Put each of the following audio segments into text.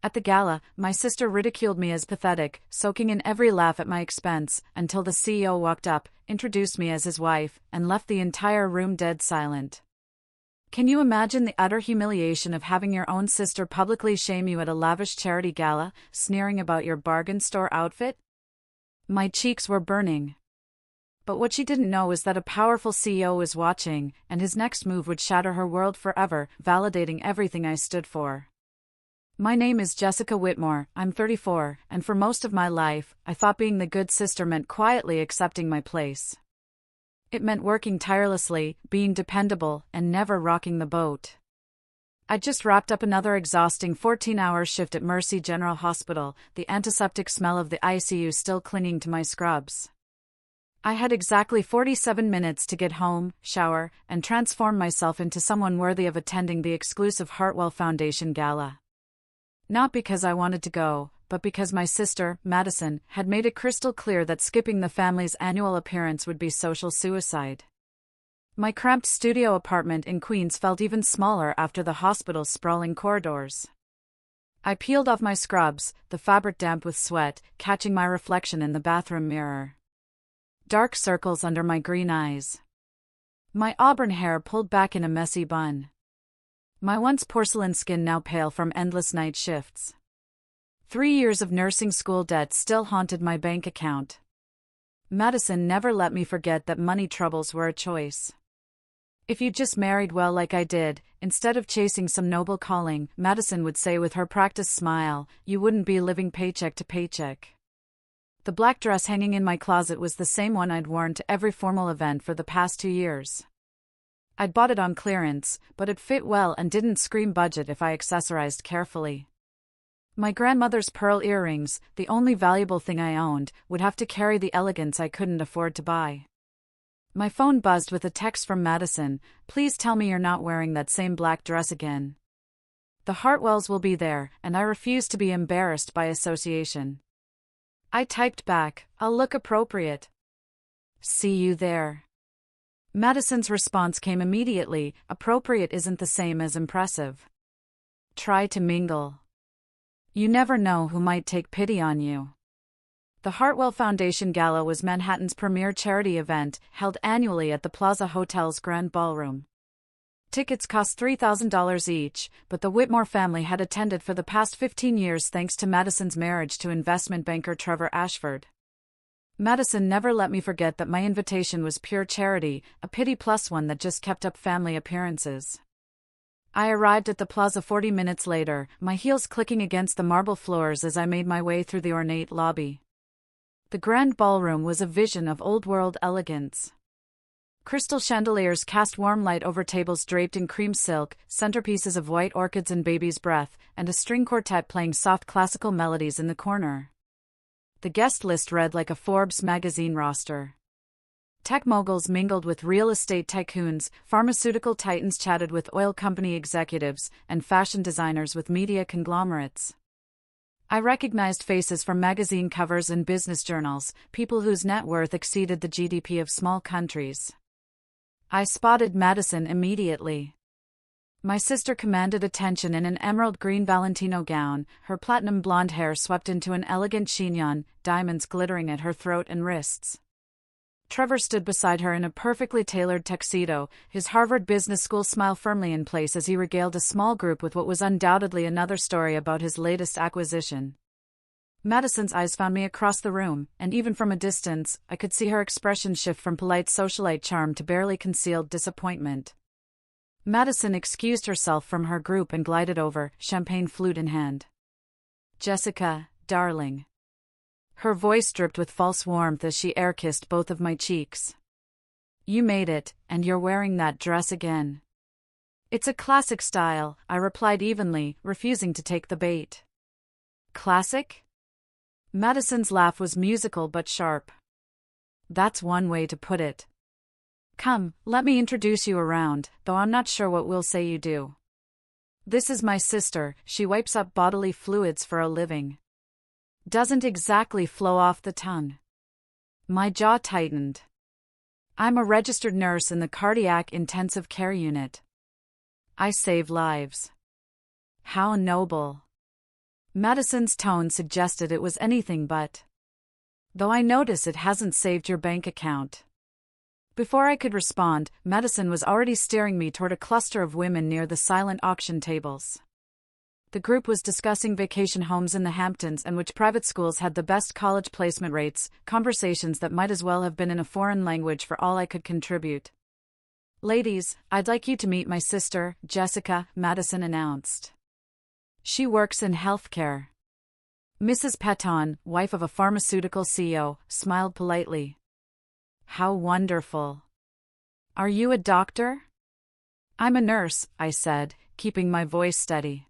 At the gala, my sister ridiculed me as pathetic, soaking in every laugh at my expense, until the CEO walked up, introduced me as his wife, and left the entire room dead silent. Can you imagine the utter humiliation of having your own sister publicly shame you at a lavish charity gala, sneering about your bargain store outfit? My cheeks were burning. But what she didn't know was that a powerful CEO was watching, and his next move would shatter her world forever, validating everything I stood for. My name is Jessica Whitmore, I'm 34, and for most of my life, I thought being the good sister meant quietly accepting my place. It meant working tirelessly, being dependable, and never rocking the boat. I just wrapped up another exhausting 14-hour shift at Mercy General Hospital, the antiseptic smell of the ICU still clinging to my scrubs. I had exactly 47 minutes to get home, shower, and transform myself into someone worthy of attending the exclusive Hartwell Foundation Gala. Not because I wanted to go, but because my sister, Madison, had made it crystal clear that skipping the family's annual appearance would be social suicide. My cramped studio apartment in Queens felt even smaller after the hospital's sprawling corridors. I peeled off my scrubs, the fabric damp with sweat, catching my reflection in the bathroom mirror. Dark circles under my green eyes. My auburn hair pulled back in a messy bun. My once porcelain skin now pale from endless night shifts. 3 years of nursing school debt still haunted my bank account. Madison never let me forget that money troubles were a choice. If you just married well like I did, instead of chasing some noble calling, Madison would say with her practiced smile, you wouldn't be living paycheck to paycheck. The black dress hanging in my closet was the same one I'd worn to every formal event for the past 2 years. I'd bought it on clearance, but it fit well and didn't scream budget if I accessorized carefully. My grandmother's pearl earrings, the only valuable thing I owned, would have to carry the elegance I couldn't afford to buy. My phone buzzed with a text from Madison, please tell me you're not wearing that same black dress again. The Hartwells will be there, and I refuse to be embarrassed by association. I typed back, I'll look appropriate. See you there. Madison's response came immediately, appropriate isn't the same as impressive. Try to mingle. You never know who might take pity on you. The Hartwell Foundation Gala was Manhattan's premier charity event, held annually at the Plaza Hotel's Grand Ballroom. Tickets cost $3,000 each, but the Whitmore family had attended for the past 15 years thanks to Madison's marriage to investment banker Trevor Ashford. Madison never let me forget that my invitation was pure charity, a pity plus one that just kept up family appearances. I arrived at the plaza 40 minutes later, my heels clicking against the marble floors as I made my way through the ornate lobby. The grand ballroom was a vision of old-world elegance. Crystal chandeliers cast warm light over tables draped in cream silk, centerpieces of white orchids and baby's breath, and a string quartet playing soft classical melodies in the corner. The guest list read like a Forbes magazine roster. Tech moguls mingled with real estate tycoons, pharmaceutical titans chatted with oil company executives, and fashion designers with media conglomerates. I recognized faces from magazine covers and business journals, people whose net worth exceeded the GDP of small countries. I spotted Madison immediately. My sister commanded attention in an emerald green Valentino gown, her platinum blonde hair swept into an elegant chignon, diamonds glittering at her throat and wrists. Trevor stood beside her in a perfectly tailored tuxedo, his Harvard Business School smile firmly in place as he regaled a small group with what was undoubtedly another story about his latest acquisition. Madison's eyes found me across the room, and even from a distance, I could see her expression shift from polite socialite charm to barely concealed disappointment. Madison excused herself from her group and glided over, champagne flute in hand. Jessica, darling. Her voice dripped with false warmth as she air-kissed both of my cheeks. You made it, and you're wearing that dress again. It's a classic style, I replied evenly, refusing to take the bait. Classic? Madison's laugh was musical but sharp. That's one way to put it. Come, let me introduce you around, though I'm not sure what we'll say you do. This is my sister, she wipes up bodily fluids for a living. Doesn't exactly flow off the tongue. My jaw tightened. I'm a registered nurse in the cardiac intensive care unit. I save lives. How noble. Madison's tone suggested it was anything but. Though I notice it hasn't saved your bank account. Before I could respond, Madison was already steering me toward a cluster of women near the silent auction tables. The group was discussing vacation homes in the Hamptons and which private schools had the best college placement rates, conversations that might as well have been in a foreign language for all I could contribute. "Ladies, I'd like you to meet my sister, Jessica," Madison announced. "She works in healthcare." Mrs. Peton, wife of a pharmaceutical CEO, smiled politely. "How wonderful. Are you a doctor?" "I'm a nurse," I said, keeping my voice steady.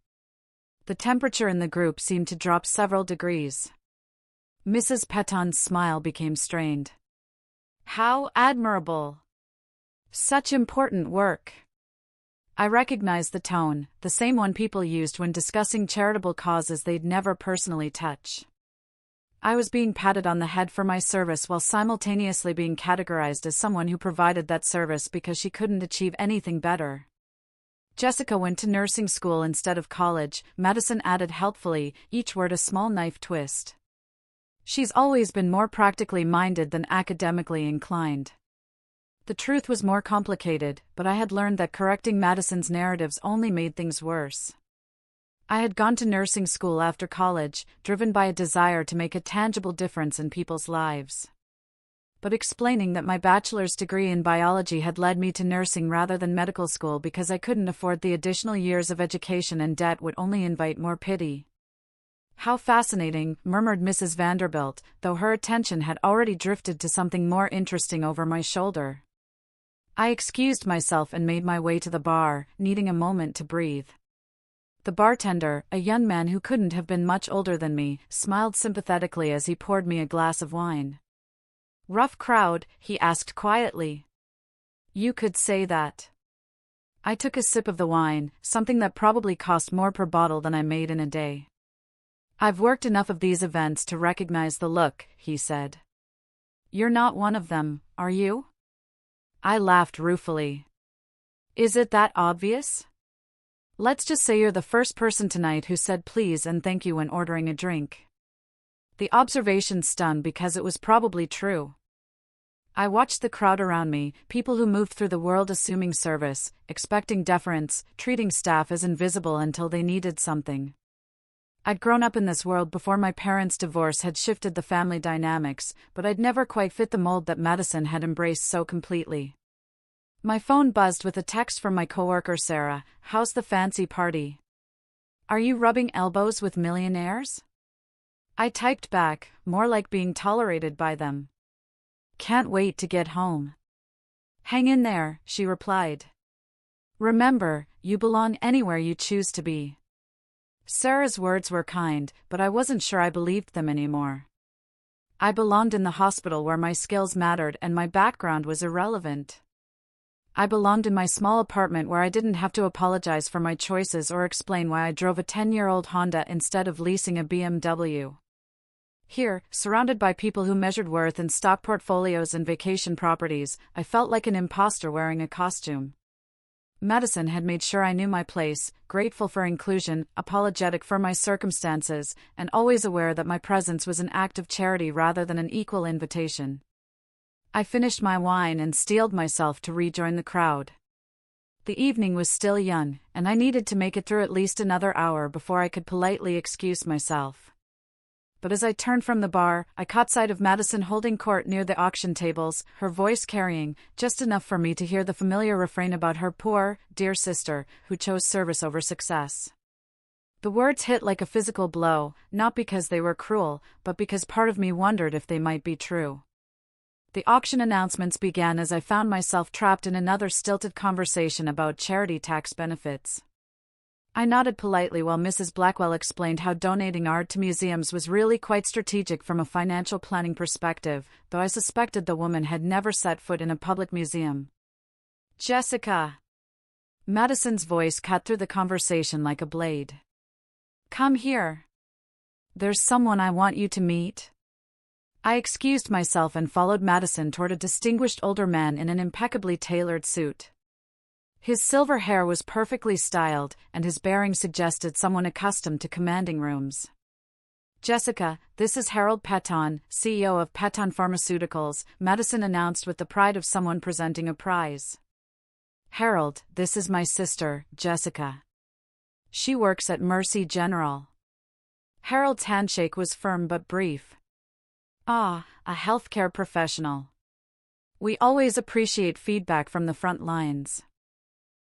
The temperature in the group seemed to drop several degrees. Mrs. Peton's smile became strained. "How admirable. Such important work." I recognized the tone, the same one people used when discussing charitable causes they'd never personally touch. I was being patted on the head for my service while simultaneously being categorized as someone who provided that service because she couldn't achieve anything better. "Jessica went to nursing school instead of college," Madison added helpfully, each word a small knife twist. "She's always been more practically minded than academically inclined." The truth was more complicated, but I had learned that correcting Madison's narratives only made things worse. I had gone to nursing school after college, driven by a desire to make a tangible difference in people's lives. But explaining that my bachelor's degree in biology had led me to nursing rather than medical school because I couldn't afford the additional years of education and debt would only invite more pity. "How fascinating," murmured Mrs. Vanderbilt, though her attention had already drifted to something more interesting over my shoulder. I excused myself and made my way to the bar, needing a moment to breathe. The bartender, a young man who couldn't have been much older than me, smiled sympathetically as he poured me a glass of wine. "Rough crowd?" he asked quietly. "You could say that." I took a sip of the wine, something that probably cost more per bottle than I made in a day. "I've worked enough of these events to recognize the look," he said. "You're not one of them, are you?" I laughed ruefully. "Is it that obvious? Let's just say you're the first person tonight who said please and thank you when ordering a drink." The observation stung because it was probably true. I watched the crowd around me, people who moved through the world assuming service, expecting deference, treating staff as invisible until they needed something. I'd grown up in this world before my parents' divorce had shifted the family dynamics, but I'd never quite fit the mold that Madison had embraced so completely. My phone buzzed with a text from my coworker Sarah. "How's the fancy party? Are you rubbing elbows with millionaires?" I typed back, more like being tolerated by them. "Can't wait to get home." "Hang in there," she replied. "Remember, you belong anywhere you choose to be." Sarah's words were kind, but I wasn't sure I believed them anymore. I belonged in the hospital where my skills mattered and my background was irrelevant. I belonged in my small apartment where I didn't have to apologize for my choices or explain why I drove a 10-year-old Honda instead of leasing a BMW. Here, surrounded by people who measured worth in stock portfolios and vacation properties, I felt like an imposter wearing a costume. Madison had made sure I knew my place, grateful for inclusion, apologetic for my circumstances, and always aware that my presence was an act of charity rather than an equal invitation. I finished my wine and steeled myself to rejoin the crowd. The evening was still young, and I needed to make it through at least another hour before I could politely excuse myself. But as I turned from the bar, I caught sight of Madison holding court near the auction tables, her voice carrying, just enough for me to hear the familiar refrain about her poor, dear sister, who chose service over success. The words hit like a physical blow, not because they were cruel, but because part of me wondered if they might be true. The auction announcements began as I found myself trapped in another stilted conversation about charity tax benefits. I nodded politely while Mrs. Blackwell explained how donating art to museums was really quite strategic from a financial planning perspective, though I suspected the woman had never set foot in a public museum. "Jessica." Madison's voice cut through the conversation like a blade. "Come here. There's someone I want you to meet." I excused myself and followed Madison toward a distinguished older man in an impeccably tailored suit. His silver hair was perfectly styled, and his bearing suggested someone accustomed to commanding rooms. "Jessica, this is Harold Patton, CEO of Patton Pharmaceuticals," Madison announced with the pride of someone presenting a prize. "Harold, this is my sister, Jessica. She works at Mercy General." Harold's handshake was firm but brief. "Ah, a healthcare professional. We always appreciate feedback from the front lines.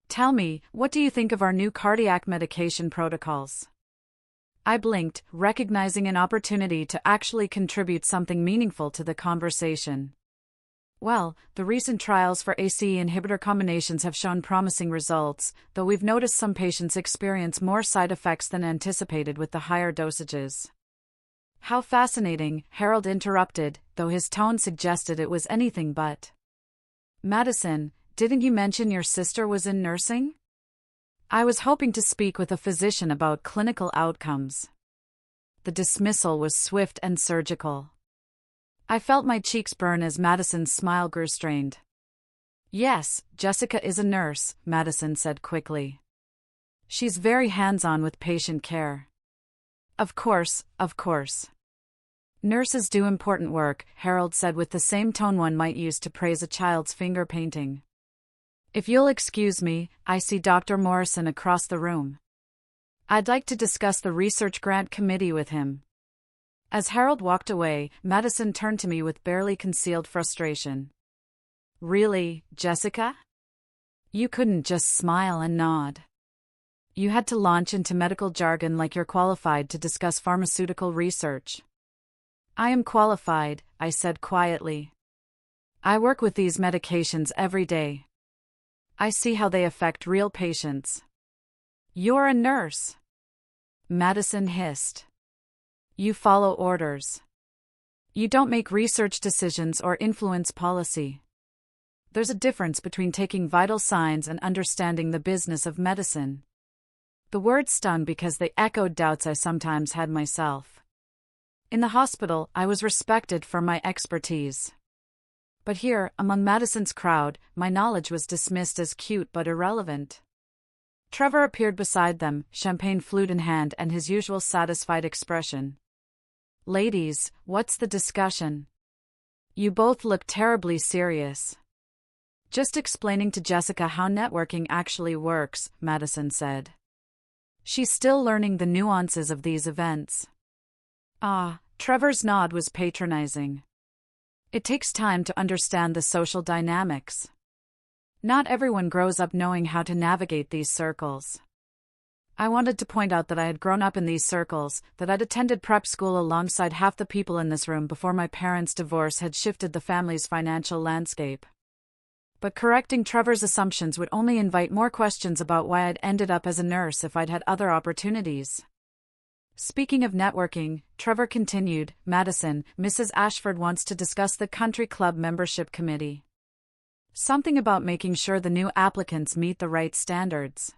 Tell me, what do you think of our new cardiac medication protocols?" I blinked, recognizing an opportunity to actually contribute something meaningful to the conversation. "Well, the recent trials for ACE inhibitor combinations have shown promising results, though we've noticed some patients experience more side effects than anticipated with the higher dosages." "How fascinating," Harold interrupted, though his tone suggested it was anything but. "Madison, didn't you mention your sister was in nursing?" "I was hoping to speak with a physician about clinical outcomes." The dismissal was swift and surgical. I felt my cheeks burn as Madison's smile grew strained. "Yes, Jessica is a nurse," Madison said quickly. "She's very hands-on with patient care." Of course. "Nurses do important work," Harold said with the same tone one might use to praise a child's finger painting. "If you'll excuse me, I see Dr. Morrison across the room. I'd like to discuss the research grant committee with him." As Harold walked away, Madison turned to me with barely concealed frustration. "Really, Jessica? You couldn't just smile and nod. You had to launch into medical jargon like you're qualified to discuss pharmaceutical research." "I am qualified," I said quietly. "I work with these medications every day. I see how they affect real patients." "You're a nurse," Madison hissed. "You follow orders. You don't make research decisions or influence policy. There's a difference between taking vital signs and understanding the business of medicine." The words stung because they echoed doubts I sometimes had myself. In the hospital, I was respected for my expertise. But here, among Madison's crowd, my knowledge was dismissed as cute but irrelevant. Trevor appeared beside them, champagne flute in hand and his usual satisfied expression. "Ladies, what's the discussion? You both look terribly serious." "Just explaining to Jessica how networking actually works," Madison said. "She's still learning the nuances of these events." "Ah," Trevor's nod was patronizing. "It takes time to understand the social dynamics. Not everyone grows up knowing how to navigate these circles." I wanted to point out that I had grown up in these circles, that I'd attended prep school alongside half the people in this room before my parents' divorce had shifted the family's financial landscape. But correcting Trevor's assumptions would only invite more questions about why I'd ended up as a nurse if I'd had other opportunities. "Speaking of networking," Trevor continued, "Madison, Mrs. Ashford wants to discuss the country club membership committee. Something about making sure the new applicants meet the right standards."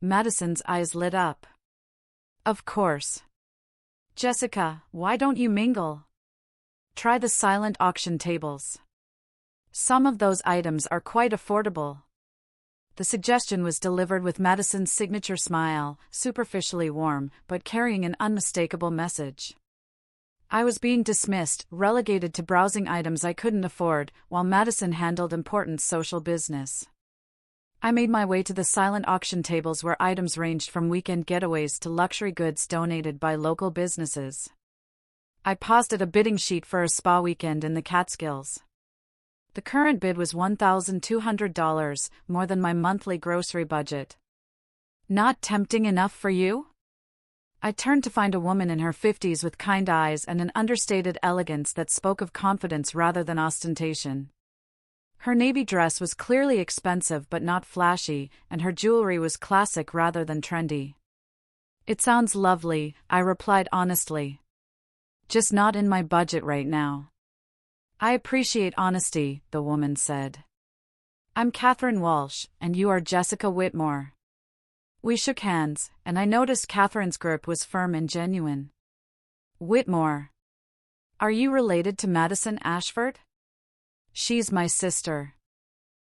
Madison's eyes lit up. "Of course. Jessica, why don't you mingle? Try the silent auction tables. Some of those items are quite affordable." The suggestion was delivered with Madison's signature smile, superficially warm, but carrying an unmistakable message. I was being dismissed, relegated to browsing items I couldn't afford, while Madison handled important social business. I made my way to the silent auction tables where items ranged from weekend getaways to luxury goods donated by local businesses. I paused at a bidding sheet for a spa weekend in the Catskills. The current bid was $1,200, more than my monthly grocery budget. "Not tempting enough for you?" I turned to find a woman in her 50s with kind eyes and an understated elegance that spoke of confidence rather than ostentation. Her navy dress was clearly expensive but not flashy, and her jewelry was classic rather than trendy. "It sounds lovely," I replied honestly. "Just not in my budget right now." "I appreciate honesty," the woman said. "I'm Catherine Walsh, and you are Jessica Whitmore." We shook hands, and I noticed Catherine's grip was firm and genuine. "Whitmore. Are you related to Madison Ashford?" "She's my sister."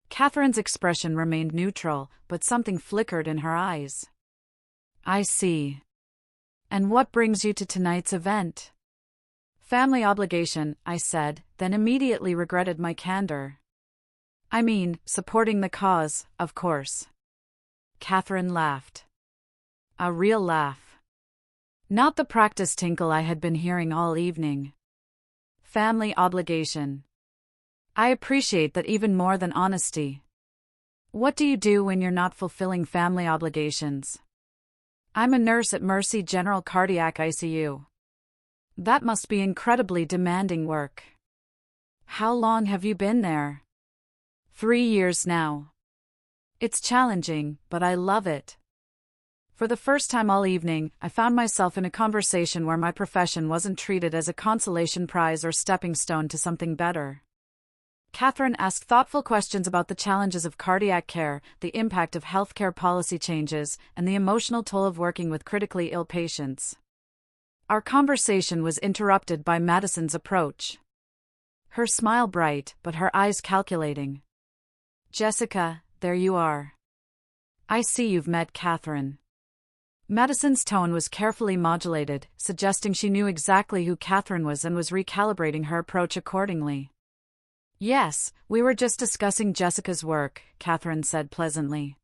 Catherine's expression remained neutral, but something flickered in her eyes. I see. And what brings you to tonight's event? Family obligation, I said, then immediately regretted my candor. I mean, supporting the cause, of course. Catherine laughed. A real laugh. Not the practice tinkle I had been hearing all evening. Family obligation. I appreciate that even more than honesty. What do you do when you're not fulfilling family obligations? I'm a nurse at Mercy General Cardiac ICU. That must be incredibly demanding work. How long have you been there? 3 years now. It's challenging, but I love it. For the first time all evening, I found myself in a conversation where my profession wasn't treated as a consolation prize or stepping stone to something better. Catherine asked thoughtful questions about the challenges of cardiac care, the impact of healthcare policy changes, and the emotional toll of working with critically ill patients. Our conversation was interrupted by Madison's approach. Her smile bright, but her eyes calculating. Jessica, there you are. I see you've met Catherine. Madison's tone was carefully modulated, suggesting she knew exactly who Catherine was and was recalibrating her approach accordingly. Yes, we were just discussing Jessica's work, Catherine said pleasantly.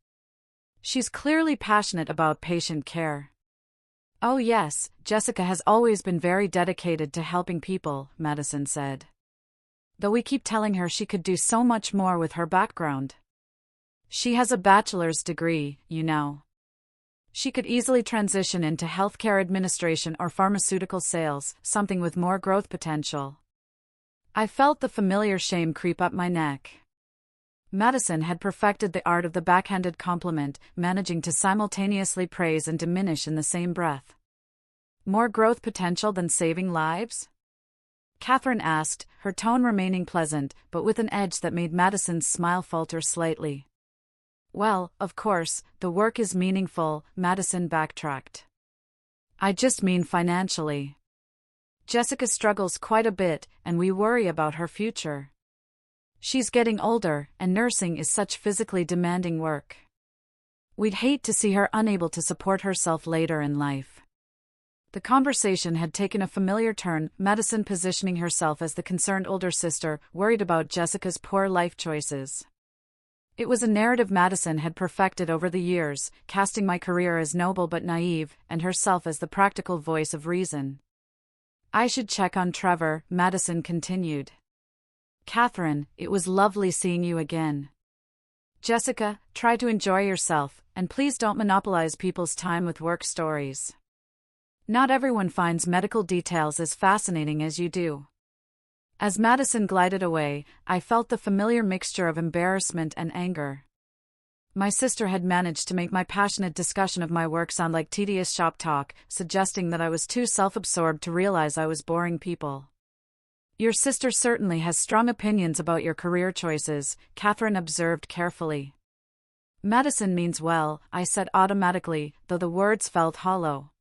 She's clearly passionate about patient care. Oh yes, Jessica has always been very dedicated to helping people, Madison said. Though we keep telling her she could do so much more with her background. She has a bachelor's degree, you know. She could easily transition into healthcare administration or pharmaceutical sales, something with more growth potential. I felt the familiar shame creep up my neck. Madison had perfected the art of the backhanded compliment, managing to simultaneously praise and diminish in the same breath. More growth potential than saving lives? Catherine asked, her tone remaining pleasant, but with an edge that made Madison's smile falter slightly. Well, of course, the work is meaningful, Madison backtracked. I just mean financially. Jessica struggles quite a bit, and we worry about her future. She's getting older, and nursing is such physically demanding work. We'd hate to see her unable to support herself later in life. The conversation had taken a familiar turn, Madison positioning herself as the concerned older sister, worried about Jessica's poor life choices. It was a narrative Madison had perfected over the years, casting my career as noble but naive, and herself as the practical voice of reason. I should check on Trevor, Madison continued. Catherine, it was lovely seeing you again. Jessica, try to enjoy yourself, and please don't monopolize people's time with work stories. Not everyone finds medical details as fascinating as you do. As Madison glided away, I felt the familiar mixture of embarrassment and anger. My sister had managed to make my passionate discussion of my work sound like tedious shop talk, suggesting that I was too self-absorbed to realize I was boring people. Your sister certainly has strong opinions about your career choices, Catherine observed carefully. Madison means well, I said automatically, though the words felt hollow.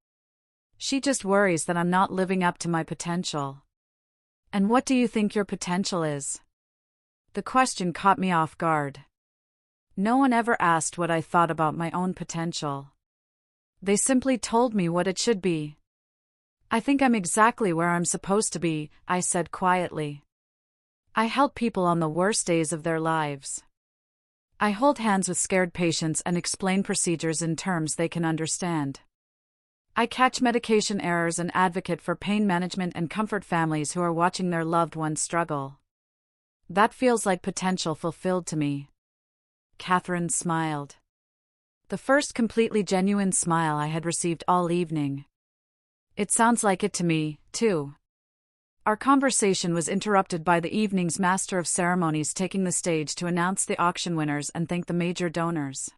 She just worries that I'm not living up to my potential. And what do you think your potential is? The question caught me off guard. No one ever asked what I thought about my own potential. They simply told me what it should be. I think I'm exactly where I'm supposed to be, I said quietly. I help people on the worst days of their lives. I hold hands with scared patients and explain procedures in terms they can understand. I catch medication errors and advocate for pain management and comfort families who are watching their loved ones struggle. That feels like potential fulfilled to me. Catherine smiled. The first completely genuine smile I had received all evening. It sounds like it to me, too. Our conversation was interrupted by the evening's master of ceremonies taking the stage to announce the auction winners and thank the major donors.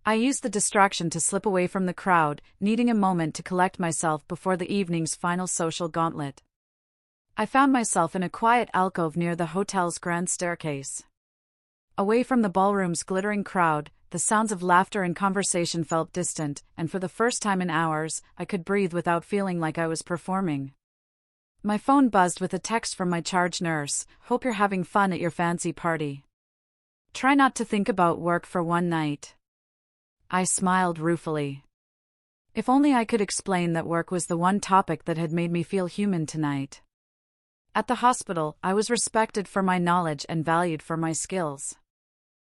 I used the distraction to slip away from the crowd, needing a moment to collect myself before the evening's final social gauntlet. I found myself in a quiet alcove near the hotel's grand staircase. Away from the ballroom's glittering crowd, the sounds of laughter and conversation felt distant, and for the first time in hours, I could breathe without feeling like I was performing. My phone buzzed with a text from my charge nurse, "Hope you're having fun at your fancy party." Try not to think about work for one night. I smiled ruefully. If only I could explain that work was the one topic that had made me feel human tonight. At the hospital, I was respected for my knowledge and valued for my skills.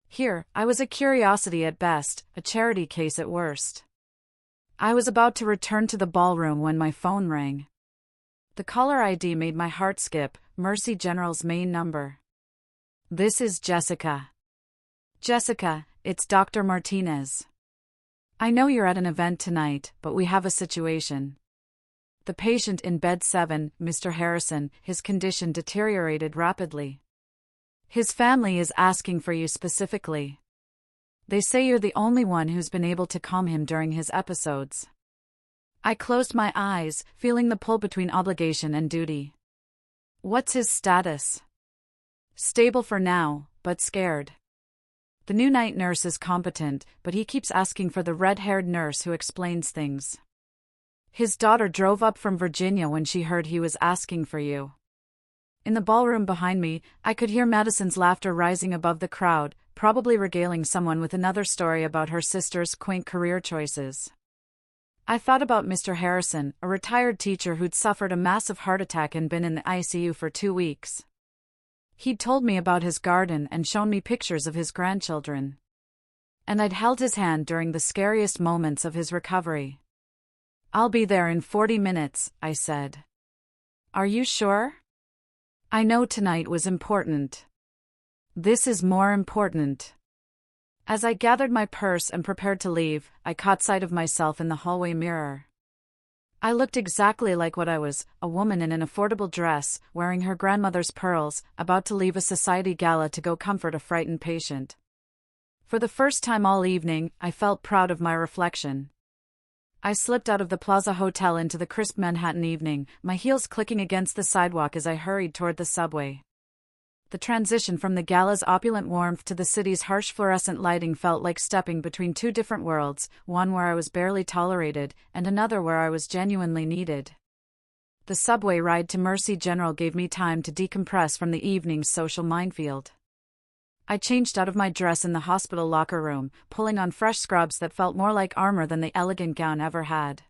Here, I was a curiosity at best, a charity case at worst. I was about to return to the ballroom when my phone rang. The caller ID made my heart skip, Mercy General's main number. This is Jessica. Jessica, it's Dr. Martinez. I know you're at an event tonight, but we have a situation. The patient in bed 7, Mr. Harrison, his condition deteriorated rapidly. His family is asking for you specifically. They say you're the only one who's been able to calm him during his episodes. I closed my eyes, feeling the pull between obligation and duty. What's his status? Stable for now, but scared. The new night nurse is competent, but he keeps asking for the red-haired nurse who explains things. His daughter drove up from Virginia when she heard he was asking for you. In the ballroom behind me, I could hear Madison's laughter rising above the crowd, probably regaling someone with another story about her sister's quaint career choices. I thought about Mr. Harrison, a retired teacher who'd suffered a massive heart attack and been in the ICU for 2 weeks. He'd told me about his garden and shown me pictures of his grandchildren. And I'd held his hand during the scariest moments of his recovery. I'll be there in 40 minutes, I said. Are you sure? I know tonight was important. This is more important. As I gathered my purse and prepared to leave, I caught sight of myself in the hallway mirror. I looked exactly like what I was, a woman in an affordable dress, wearing her grandmother's pearls, about to leave a society gala to go comfort a frightened patient. For the first time all evening, I felt proud of my reflection. I slipped out of the Plaza Hotel into the crisp Manhattan evening, my heels clicking against the sidewalk as I hurried toward the subway. The transition from the gala's opulent warmth to the city's harsh fluorescent lighting felt like stepping between two different worlds, one where I was barely tolerated, and another where I was genuinely needed. The subway ride to Mercy General gave me time to decompress from the evening's social minefield. I changed out of my dress in the hospital locker room, pulling on fresh scrubs that felt more like armor than the elegant gown ever had.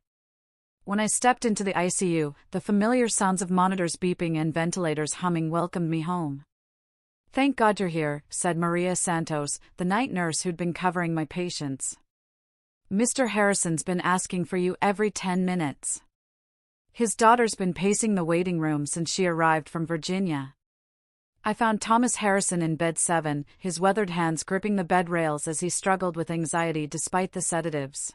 When I stepped into the ICU, the familiar sounds of monitors beeping and ventilators humming welcomed me home. Thank God you're here, said Maria Santos, the night nurse who'd been covering my patients. Mr. Harrison's been asking for you every 10 minutes. His daughter's been pacing the waiting room since she arrived from Virginia. I found Thomas Harrison in bed 7, his weathered hands gripping the bed rails as he struggled with anxiety despite the sedatives.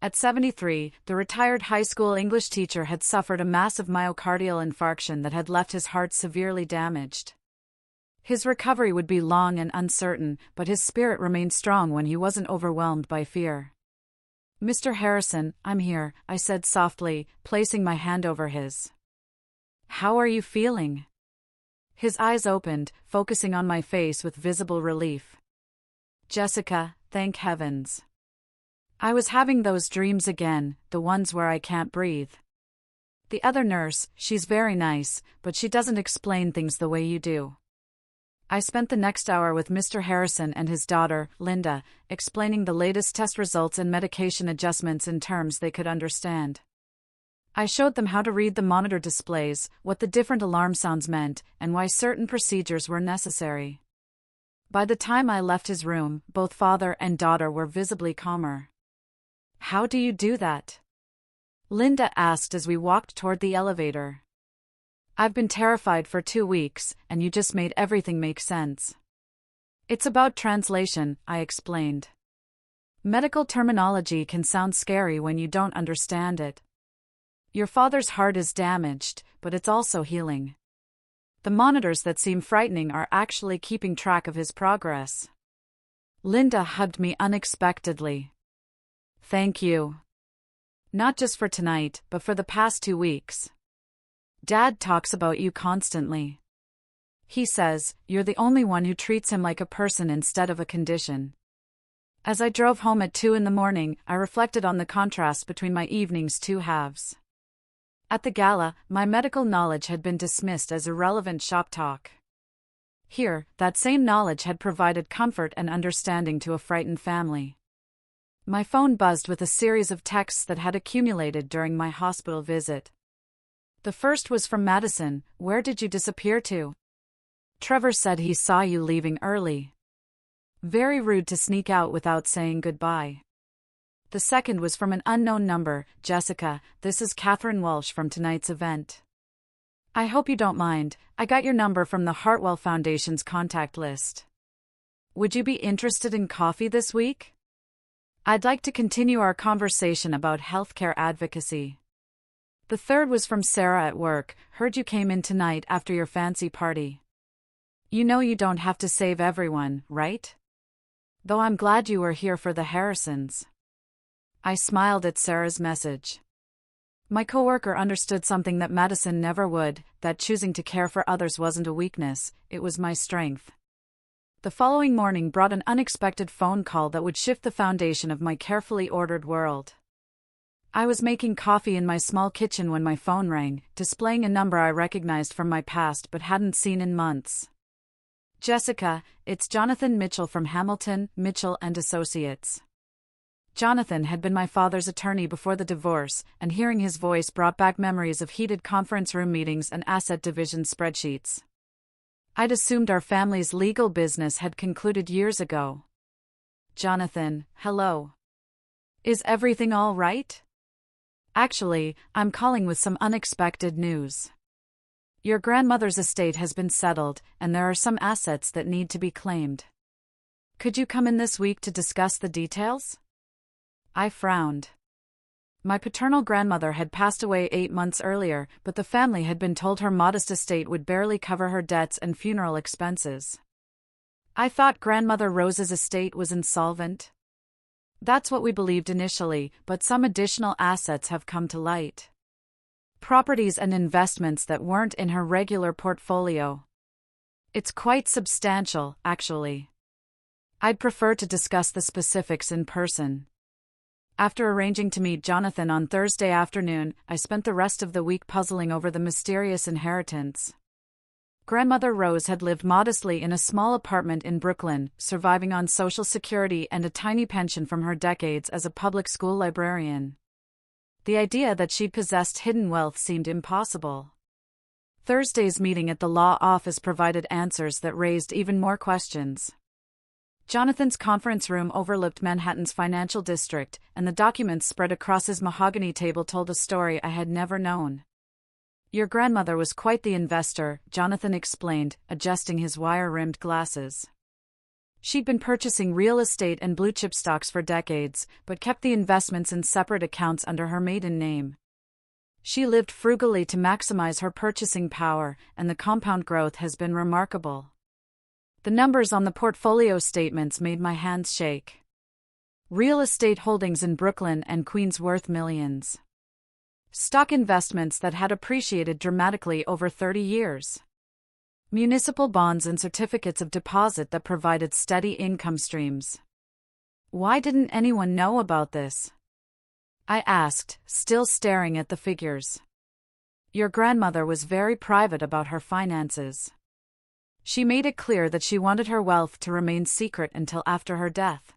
At 73, the retired high school English teacher had suffered a massive myocardial infarction that had left his heart severely damaged. His recovery would be long and uncertain, but his spirit remained strong when he wasn't overwhelmed by fear. Mr. Harrison, I'm here, I said softly, placing my hand over his. How are you feeling? His eyes opened, focusing on my face with visible relief. Jessica, thank heavens. I was having those dreams again, the ones where I can't breathe. The other nurse, she's very nice, but she doesn't explain things the way you do. I spent the next hour with Mr. Harrison and his daughter, Linda, explaining the latest test results and medication adjustments in terms they could understand. I showed them how to read the monitor displays, what the different alarm sounds meant, and why certain procedures were necessary. By the time I left his room, both father and daughter were visibly calmer. How do you do that? Linda asked as we walked toward the elevator. I've been terrified for 2 weeks, and you just made everything make sense. It's about translation, I explained. Medical terminology can sound scary when you don't understand it. Your father's heart is damaged, but it's also healing. The monitors that seem frightening are actually keeping track of his progress. Linda hugged me unexpectedly. Thank you. Not just for tonight, but for the past 2 weeks. Dad talks about you constantly. He says, you're the only one who treats him like a person instead of a condition. As I drove home at 2 a.m, I reflected on the contrast between my evening's 2 halves. At the gala, my medical knowledge had been dismissed as irrelevant shop talk. Here, that same knowledge had provided comfort and understanding to a frightened family. My phone buzzed with a series of texts that had accumulated during my hospital visit. The first was from Madison. "Where did you disappear to? Trevor said he saw you leaving early. Very rude to sneak out without saying goodbye." The second was from an unknown number. "Jessica, this is Catherine Walsh from tonight's event. I hope you don't mind, I got your number from the Hartwell Foundation's contact list. Would you be interested in coffee this week? I'd like to continue our conversation about healthcare advocacy." The third was from Sarah at work. "Heard you came in tonight after your fancy party. You know you don't have to save everyone, right? Though I'm glad you were here for the Harrisons." I smiled at Sarah's message. My coworker understood something that Madison never would, that choosing to care for others wasn't a weakness, it was my strength. The following morning brought an unexpected phone call that would shift the foundation of my carefully ordered world. I was making coffee in my small kitchen when my phone rang, displaying a number I recognized from my past but hadn't seen in months. "Jessica, it's Jonathan Mitchell from Hamilton, Mitchell & Associates." Jonathan had been my father's attorney before the divorce, and hearing his voice brought back memories of heated conference room meetings and asset division spreadsheets. I'd assumed our family's legal business had concluded years ago. "Jonathan, hello. Is everything all right? Actually, I'm calling with some unexpected news. Your grandmother's estate has been settled, and there are some assets that need to be claimed. Could you come in this week to discuss the details?" I frowned. My paternal grandmother had passed away 8 months earlier, but the family had been told her modest estate would barely cover her debts and funeral expenses. I thought Grandmother Rose's estate was insolvent. That's what we believed initially, but some additional assets have come to light. Properties and investments that weren't in her regular portfolio. It's quite substantial, actually. I'd prefer to discuss the specifics in person. After arranging to meet Jonathan on Thursday afternoon, I spent the rest of the week puzzling over the mysterious inheritance. Grandmother Rose had lived modestly in a small apartment in Brooklyn, surviving on Social Security and a tiny pension from her decades as a public school librarian. The idea that she'd possessed hidden wealth seemed impossible. Thursday's meeting at the law office provided answers that raised even more questions. Jonathan's conference room overlooked Manhattan's financial district, and the documents spread across his mahogany table told a story I had never known. "Your grandmother was quite the investor," Jonathan explained, adjusting his wire-rimmed glasses. She'd been purchasing real estate and blue-chip stocks for decades, but kept the investments in separate accounts under her maiden name. She lived frugally to maximize her purchasing power, and the compound growth has been remarkable. The numbers on the portfolio statements made my hands shake. Real estate holdings in Brooklyn and Queens worth millions. Stock investments that had appreciated dramatically over 30 years. Municipal bonds and certificates of deposit that provided steady income streams. Why didn't anyone know about this? I asked, still staring at the figures. Your grandmother was very private about her finances. She made it clear that she wanted her wealth to remain secret until after her death.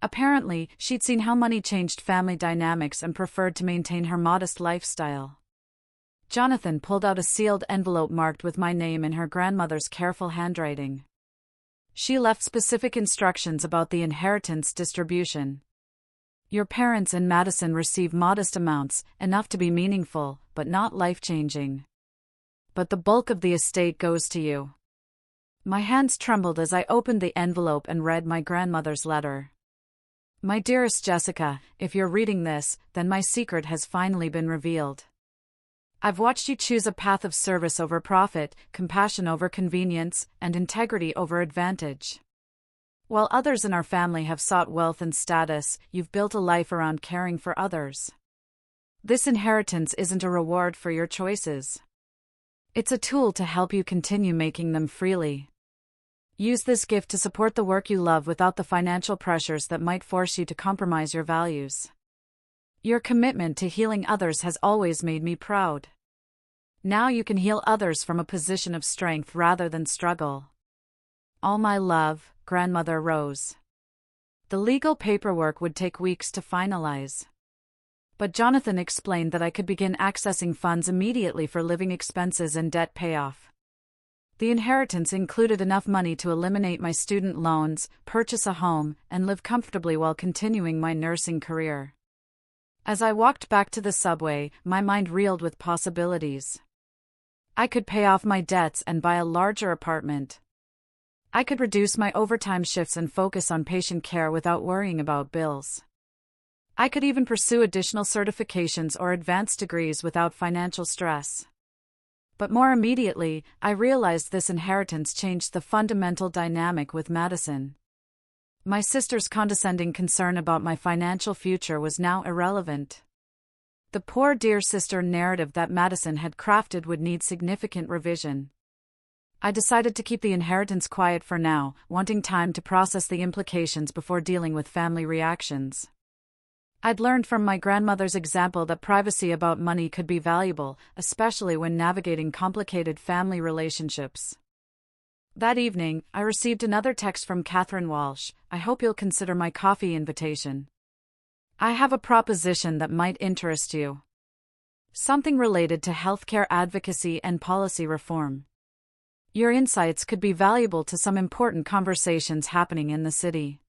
Apparently, she'd seen how money changed family dynamics and preferred to maintain her modest lifestyle. Jonathan pulled out a sealed envelope marked with my name in her grandmother's careful handwriting. She left specific instructions about the inheritance distribution. Your parents and Madison receive modest amounts, enough to be meaningful, but not life-changing. But the bulk of the estate goes to you. My hands trembled as I opened the envelope and read my grandmother's letter. My dearest Jessica, if you're reading this, then my secret has finally been revealed. I've watched you choose a path of service over profit, compassion over convenience, and integrity over advantage. While others in our family have sought wealth and status, you've built a life around caring for others. This inheritance isn't a reward for your choices. It's a tool to help you continue making them freely. Use this gift to support the work you love without the financial pressures that might force you to compromise your values. Your commitment to healing others has always made me proud. Now you can heal others from a position of strength rather than struggle. All my love, Grandmother Rose. The legal paperwork would take weeks to finalize. But Jonathan explained that I could begin accessing funds immediately for living expenses and debt payoff. The inheritance included enough money to eliminate my student loans, purchase a home, and live comfortably while continuing my nursing career. As I walked back to the subway, my mind reeled with possibilities. I could pay off my debts and buy a larger apartment. I could reduce my overtime shifts and focus on patient care without worrying about bills. I could even pursue additional certifications or advanced degrees without financial stress. But more immediately, I realized this inheritance changed the fundamental dynamic with Madison. My sister's condescending concern about my financial future was now irrelevant. The poor dear sister narrative that Madison had crafted would need significant revision. I decided to keep the inheritance quiet for now, wanting time to process the implications before dealing with family reactions. I'd learned from my grandmother's example that privacy about money could be valuable, especially when navigating complicated family relationships. That evening, I received another text from Catherine Walsh. I hope you'll consider my coffee invitation. I have a proposition that might interest you. Something related to healthcare advocacy and policy reform. Your insights could be valuable to some important conversations happening in the city.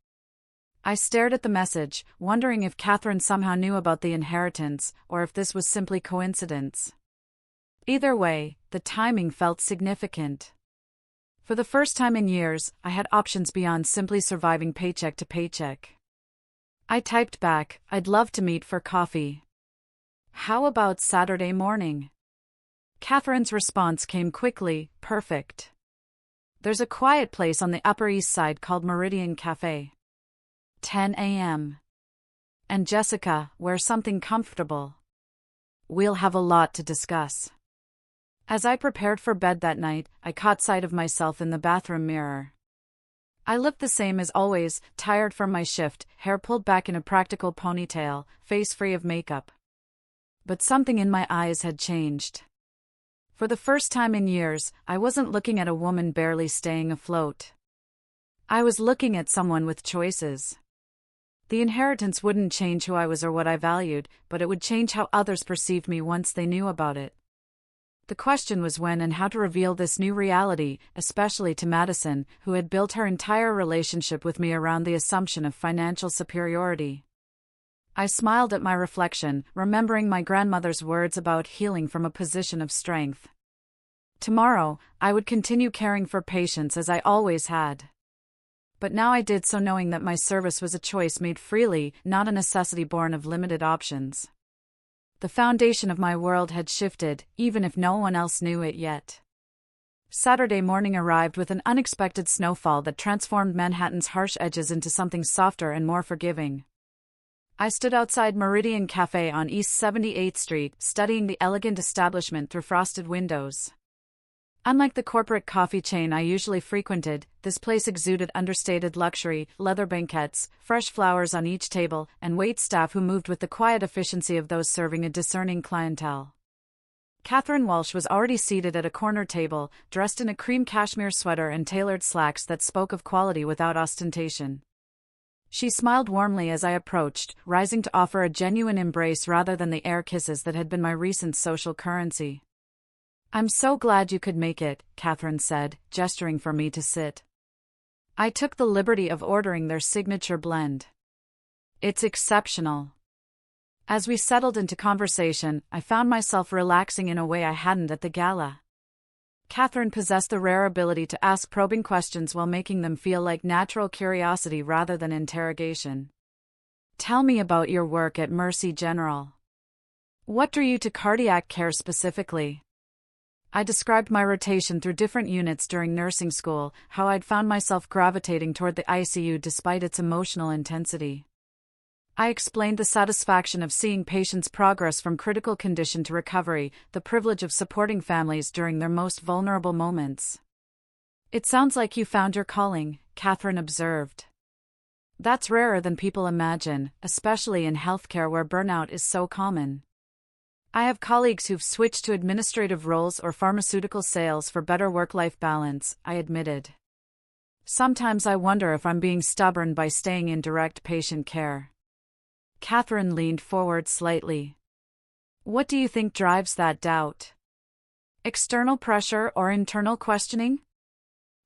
I stared at the message, wondering if Catherine somehow knew about the inheritance, or if this was simply coincidence. Either way, the timing felt significant. For the first time in years, I had options beyond simply surviving paycheck to paycheck. I typed back, I'd love to meet for coffee. How about Saturday morning? Catherine's response came quickly, perfect. There's a quiet place on the Upper East Side called Meridian Cafe. 10 a.m. And Jessica, wear something comfortable. We'll have a lot to discuss. As I prepared for bed that night, I caught sight of myself in the bathroom mirror. I looked the same as always, tired from my shift, hair pulled back in a practical ponytail, face free of makeup. But something in my eyes had changed. For the first time in years, I wasn't looking at a woman barely staying afloat. I was looking at someone with choices. The inheritance wouldn't change who I was or what I valued, but it would change how others perceived me once they knew about it. The question was when and how to reveal this new reality, especially to Madison, who had built her entire relationship with me around the assumption of financial superiority. I smiled at my reflection, remembering my grandmother's words about healing from a position of strength. Tomorrow, I would continue caring for patients as I always had. But now I did so knowing that my service was a choice made freely, not a necessity born of limited options. The foundation of my world had shifted, even if no one else knew it yet. Saturday morning arrived with an unexpected snowfall that transformed Manhattan's harsh edges into something softer and more forgiving. I stood outside Meridian Cafe on East 78th Street, studying the elegant establishment through frosted windows. Unlike the corporate coffee chain I usually frequented, this place exuded understated luxury, leather banquettes, fresh flowers on each table, and waitstaff who moved with the quiet efficiency of those serving a discerning clientele. Catherine Walsh was already seated at a corner table, dressed in a cream cashmere sweater and tailored slacks that spoke of quality without ostentation. She smiled warmly as I approached, rising to offer a genuine embrace rather than the air kisses that had been my recent social currency. "I'm so glad you could make it," Catherine said, gesturing for me to sit. I took the liberty of ordering their signature blend. "It's exceptional." As we settled into conversation, I found myself relaxing in a way I hadn't at the gala. Catherine possessed the rare ability to ask probing questions while making them feel like natural curiosity rather than interrogation. "Tell me about your work at Mercy General. What drew you to cardiac care specifically?" I described my rotation through different units during nursing school, how I'd found myself gravitating toward the ICU despite its emotional intensity. I explained the satisfaction of seeing patients progress from critical condition to recovery, the privilege of supporting families during their most vulnerable moments. "It sounds like you found your calling," Catherine observed. "That's rarer than people imagine, especially in healthcare where burnout is so common." I have colleagues who've switched to administrative roles or pharmaceutical sales for better work-life balance, I admitted. Sometimes I wonder if I'm being stubborn by staying in direct patient care. Catherine leaned forward slightly. What do you think drives that doubt? External pressure or internal questioning?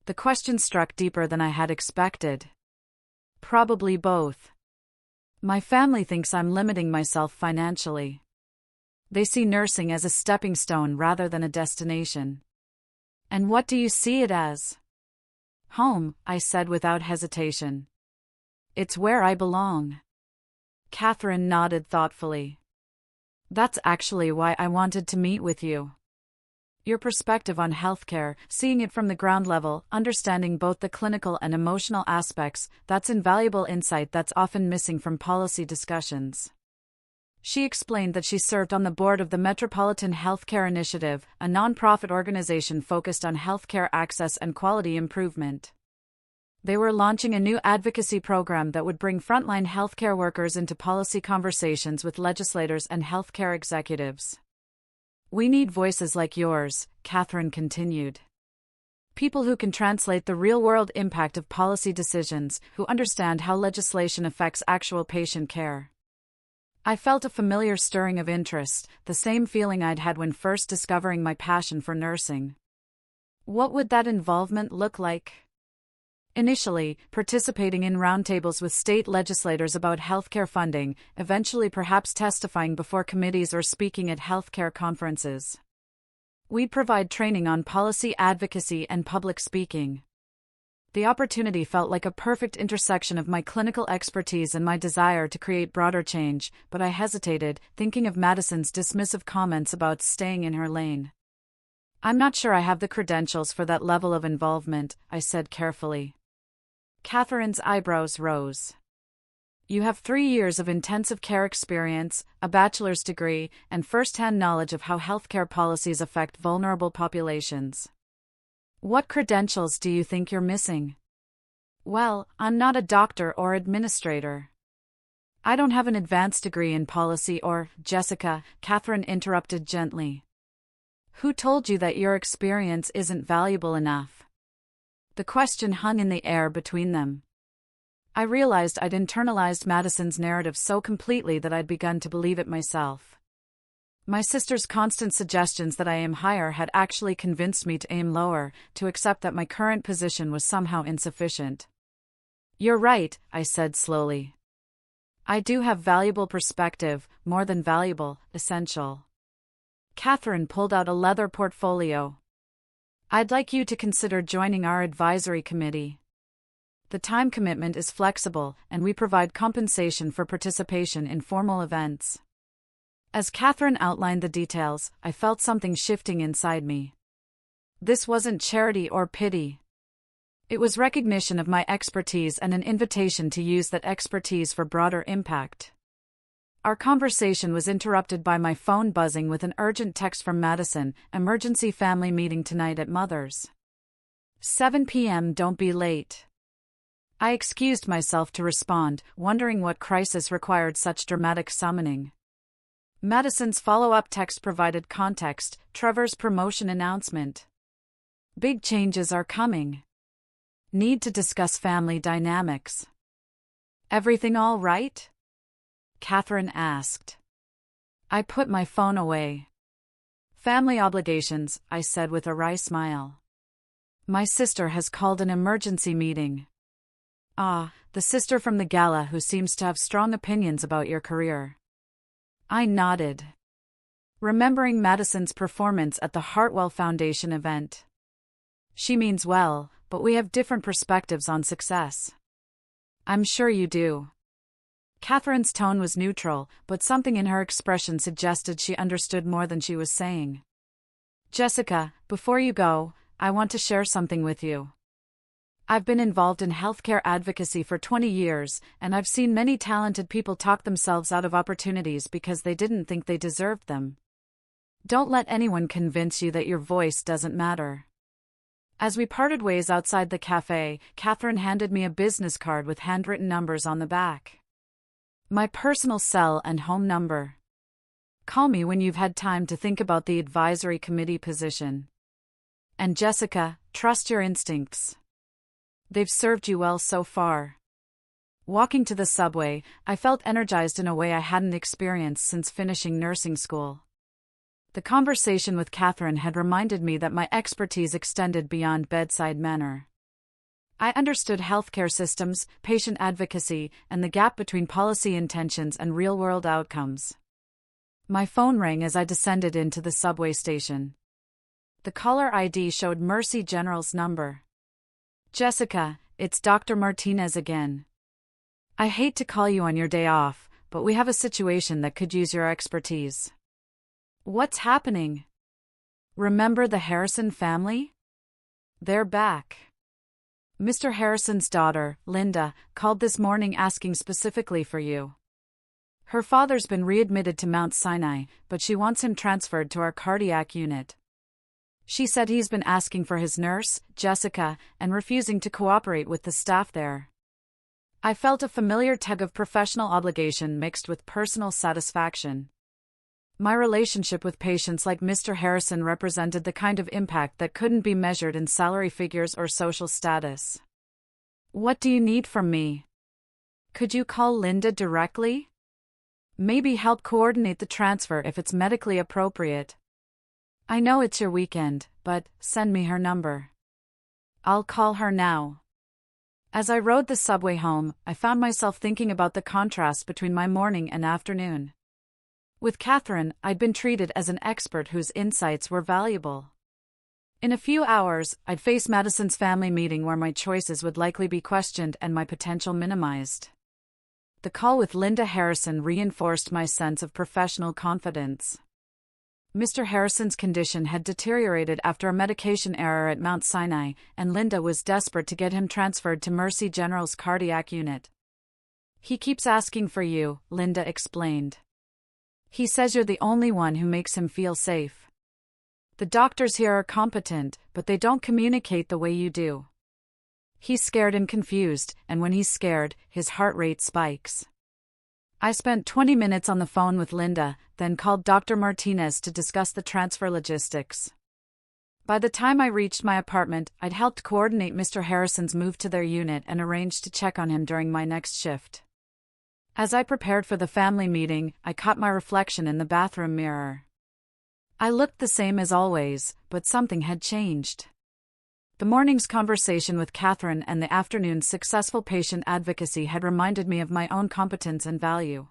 The question struck deeper than I had expected. Probably both. My family thinks I'm limiting myself financially. They see nursing as a stepping stone rather than a destination. And what do you see it as? Home, I said without hesitation. It's where I belong. Catherine nodded thoughtfully. That's actually why I wanted to meet with you. Your perspective on healthcare, seeing it from the ground level, understanding both the clinical and emotional aspects, that's invaluable insight that's often missing from policy discussions. She explained that she served on the board of the Metropolitan Healthcare Initiative, a nonprofit organization focused on healthcare access and quality improvement. They were launching a new advocacy program that would bring frontline healthcare workers into policy conversations with legislators and healthcare executives. We need voices like yours, Catherine continued. People who can translate the real-world impact of policy decisions, who understand how legislation affects actual patient care. I felt a familiar stirring of interest, the same feeling I'd had when first discovering my passion for nursing. What would that involvement look like? Initially, participating in roundtables with state legislators about healthcare funding, eventually perhaps testifying before committees or speaking at healthcare conferences. We'd provide training on policy advocacy and public speaking. The opportunity felt like a perfect intersection of my clinical expertise and my desire to create broader change, but I hesitated, thinking of Madison's dismissive comments about staying in her lane. I'm not sure I have the credentials for that level of involvement, I said carefully. Catherine's eyebrows rose. You have 3 years of intensive care experience, a bachelor's degree, and first-hand knowledge of how healthcare policies affect vulnerable populations. What credentials do you think you're missing? Well, I'm not a doctor or administrator. I don't have an advanced degree in policy or, Jessica, Catherine interrupted gently. Who told you that your experience isn't valuable enough? The question hung in the air between them. I realized I'd internalized Madison's narrative so completely that I'd begun to believe it myself. My sister's constant suggestions that I aim higher had actually convinced me to aim lower, to accept that my current position was somehow insufficient. You're right, I said slowly. I do have valuable perspective, more than valuable, essential. Catherine pulled out a leather portfolio. I'd like you to consider joining our advisory committee. The time commitment is flexible, and we provide compensation for participation in formal events. As Catherine outlined the details, I felt something shifting inside me. This wasn't charity or pity. It was recognition of my expertise and an invitation to use that expertise for broader impact. Our conversation was interrupted by my phone buzzing with an urgent text from Madison, emergency family meeting tonight at Mother's. 7 p.m. Don't be late. I excused myself to respond, wondering what crisis required such dramatic summoning. Madison's follow-up text provided context, Trevor's promotion announcement. Big changes are coming. Need to discuss family dynamics. Everything all right? Catherine asked. I put my phone away. Family obligations, I said with a wry smile. My sister has called an emergency meeting. Ah, the sister from the GALA who seems to have strong opinions about your career. I nodded, remembering Madison's performance at the Hartwell Foundation event. She means well, but we have different perspectives on success. I'm sure you do. Catherine's tone was neutral, but something in her expression suggested she understood more than she was saying. Jessica, before you go, I want to share something with you. I've been involved in healthcare advocacy for 20 years, and I've seen many talented people talk themselves out of opportunities because they didn't think they deserved them. Don't let anyone convince you that your voice doesn't matter. As we parted ways outside the cafe, Catherine handed me a business card with handwritten numbers on the back. My personal cell and home number. Call me when you've had time to think about the advisory committee position. And Jessica, trust your instincts. They've served you well so far. Walking to the subway, I felt energized in a way I hadn't experienced since finishing nursing school. The conversation with Catherine had reminded me that my expertise extended beyond bedside manner. I understood healthcare systems, patient advocacy, and the gap between policy intentions and real-world outcomes. My phone rang as I descended into the subway station. The caller ID showed Mercy General's number. "Jessica, it's Dr. Martinez again. I hate to call you on your day off, but we have a situation that could use your expertise." "What's happening?" "Remember the Harrison family? They're back. Mr. Harrison's daughter, Linda, called this morning asking specifically for you. Her father's been readmitted to Mount Sinai, but she wants him transferred to our cardiac unit. She said he's been asking for his nurse, Jessica, and refusing to cooperate with the staff there." I felt a familiar tug of professional obligation mixed with personal satisfaction. My relationship with patients like Mr. Harrison represented the kind of impact that couldn't be measured in salary figures or social status. "What do you need from me? Could you call Linda directly? Maybe help coordinate the transfer if it's medically appropriate. I know it's your weekend, but send me her number. I'll call her now." As I rode the subway home, I found myself thinking about the contrast between my morning and afternoon. With Catherine, I'd been treated as an expert whose insights were valuable. In a few hours, I'd face Madison's family meeting where my choices would likely be questioned and my potential minimized. The call with Linda Harrison reinforced my sense of professional confidence. Mr. Harrison's condition had deteriorated after a medication error at Mount Sinai, and Linda was desperate to get him transferred to Mercy General's cardiac unit. "He keeps asking for you," Linda explained. "He says you're the only one who makes him feel safe. The doctors here are competent, but they don't communicate the way you do. He's scared and confused, and when he's scared, his heart rate spikes." I spent 20 minutes on the phone with Linda, then called Dr. Martinez to discuss the transfer logistics. By the time I reached my apartment, I'd helped coordinate Mr. Harrison's move to their unit and arranged to check on him during my next shift. As I prepared for the family meeting, I caught my reflection in the bathroom mirror. I looked the same as always, but something had changed. The morning's conversation with Catherine and the afternoon's successful patient advocacy had reminded me of my own competence and value.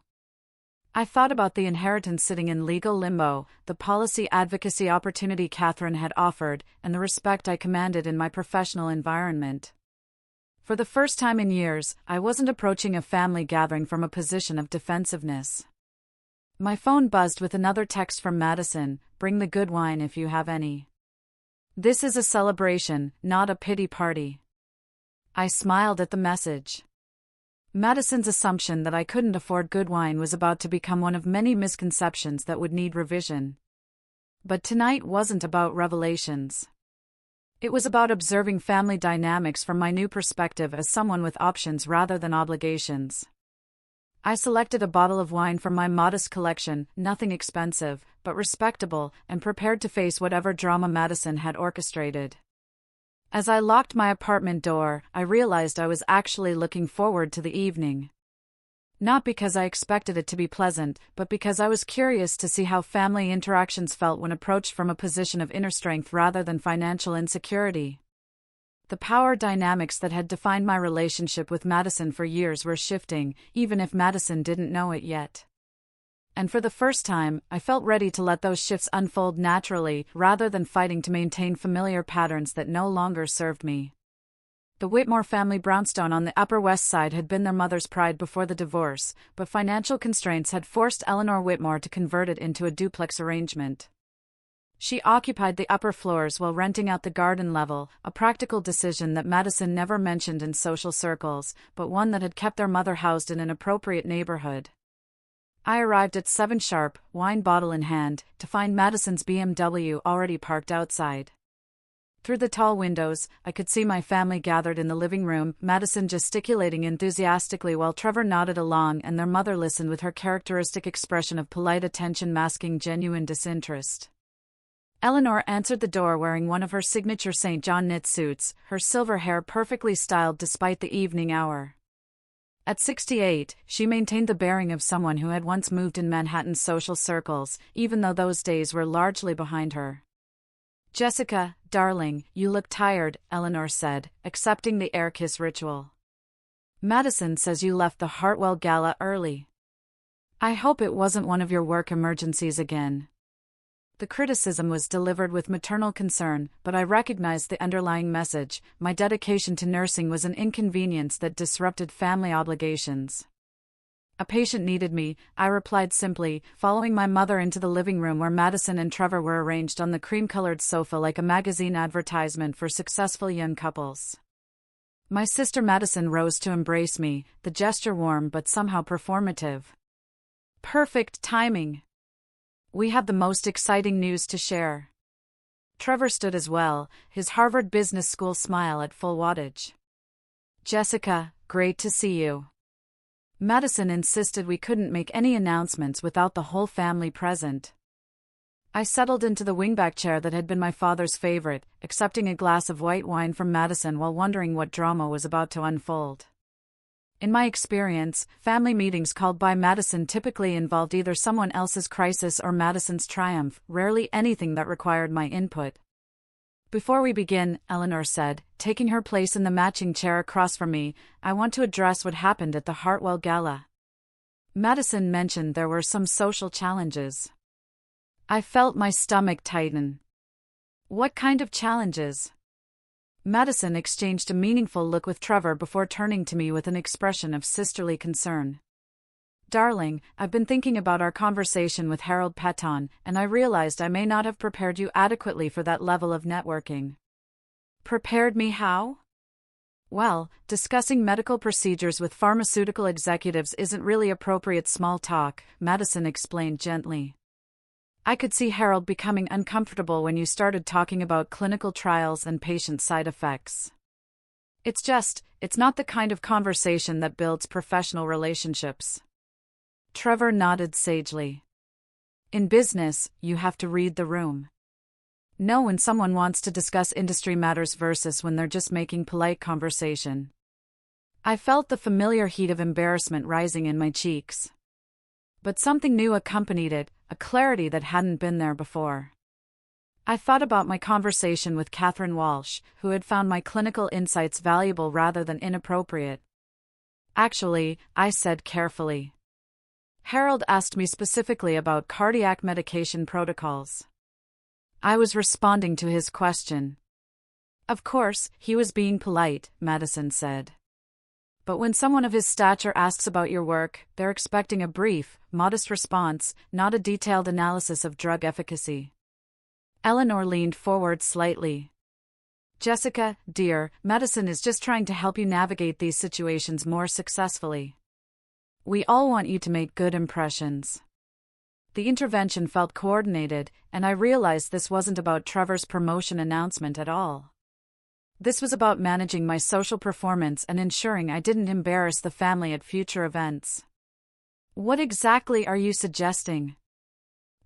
I thought about the inheritance sitting in legal limbo, the policy advocacy opportunity Catherine had offered, and the respect I commanded in my professional environment. For the first time in years, I wasn't approaching a family gathering from a position of defensiveness. My phone buzzed with another text from Madison, "Bring the good wine if you have any. This is a celebration, not a pity party." I smiled at the message. Madison's assumption that I couldn't afford good wine was about to become one of many misconceptions that would need revision. But tonight wasn't about revelations. It was about observing family dynamics from my new perspective as someone with options rather than obligations. I selected a bottle of wine from my modest collection, nothing expensive, but respectable, and prepared to face whatever drama Madison had orchestrated. As I locked my apartment door, I realized I was actually looking forward to the evening. Not because I expected it to be pleasant, but because I was curious to see how family interactions felt when approached from a position of inner strength rather than financial insecurity. The power dynamics that had defined my relationship with Madison for years were shifting, even if Madison didn't know it yet. And for the first time, I felt ready to let those shifts unfold naturally, rather than fighting to maintain familiar patterns that no longer served me. The Whitmore family brownstone on the Upper West Side had been their mother's pride before the divorce, but financial constraints had forced Eleanor Whitmore to convert it into a duplex arrangement. She occupied the upper floors while renting out the garden level, a practical decision that Madison never mentioned in social circles, but one that had kept their mother housed in an appropriate neighborhood. I arrived at 7 sharp, wine bottle in hand, to find Madison's BMW already parked outside. Through the tall windows, I could see my family gathered in the living room, Madison gesticulating enthusiastically while Trevor nodded along and their mother listened with her characteristic expression of polite attention masking genuine disinterest. Eleanor answered the door wearing one of her signature St. John knit suits, her silver hair perfectly styled despite the evening hour. At 68, she maintained the bearing of someone who had once moved in Manhattan's social circles, even though those days were largely behind her. "Jessica, darling, you look tired," Eleanor said, accepting the air kiss ritual. "Madison says you left the Hartwell Gala early. I hope it wasn't one of your work emergencies again." The criticism was delivered with maternal concern, but I recognized the underlying message. My dedication to nursing was an inconvenience that disrupted family obligations. "A patient needed me," I replied simply, following my mother into the living room where Madison and Trevor were arranged on the cream-colored sofa like a magazine advertisement for successful young couples. My sister Madison rose to embrace me, the gesture warm but somehow performative. Perfect timing. "We have the most exciting news to share." Trevor stood as well, his Harvard Business School smile at full wattage. "Jessica, great to see you." Madison insisted we couldn't make any announcements without the whole family present. I settled into the wingback chair that had been my father's favorite, accepting a glass of white wine from Madison while wondering what drama was about to unfold. In my experience, family meetings called by Madison typically involved either someone else's crisis or Madison's triumph, rarely anything that required my input. "Before we begin," Eleanor said, taking her place in the matching chair across from me, "I want to address what happened at the Hartwell Gala." Madison mentioned there were some social challenges. I felt my stomach tighten. "What kind of challenges?" Madison exchanged a meaningful look with Trevor before turning to me with an expression of sisterly concern. "Darling, I've been thinking about our conversation with Harold Patton, and I realized I may not have prepared you adequately for that level of networking." "Prepared me how?" "Well, discussing medical procedures with pharmaceutical executives isn't really appropriate small talk," Madison explained gently. "I could see Harold becoming uncomfortable when you started talking about clinical trials and patient side effects. It's not the kind of conversation that builds professional relationships." Trevor nodded sagely. "In business, you have to read the room. Know when someone wants to discuss industry matters versus when they're just making polite conversation." I felt the familiar heat of embarrassment rising in my cheeks. But something new accompanied it, a clarity that hadn't been there before. I thought about my conversation with Catherine Walsh, who had found my clinical insights valuable rather than inappropriate. "Actually," I said carefully, "Harold asked me specifically about cardiac medication protocols." I was responding to his question. "Of course, he was being polite," Madison said. "But when someone of his stature asks about your work, they're expecting a brief, modest response, not a detailed analysis of drug efficacy." Eleanor leaned forward slightly. "Jessica, dear, Madison is just trying to help you navigate these situations more successfully. We all want you to make good impressions." The intervention felt coordinated, and I realized this wasn't about Trevor's promotion announcement at all. This was about managing my social performance and ensuring I didn't embarrass the family at future events. "What exactly are you suggesting?"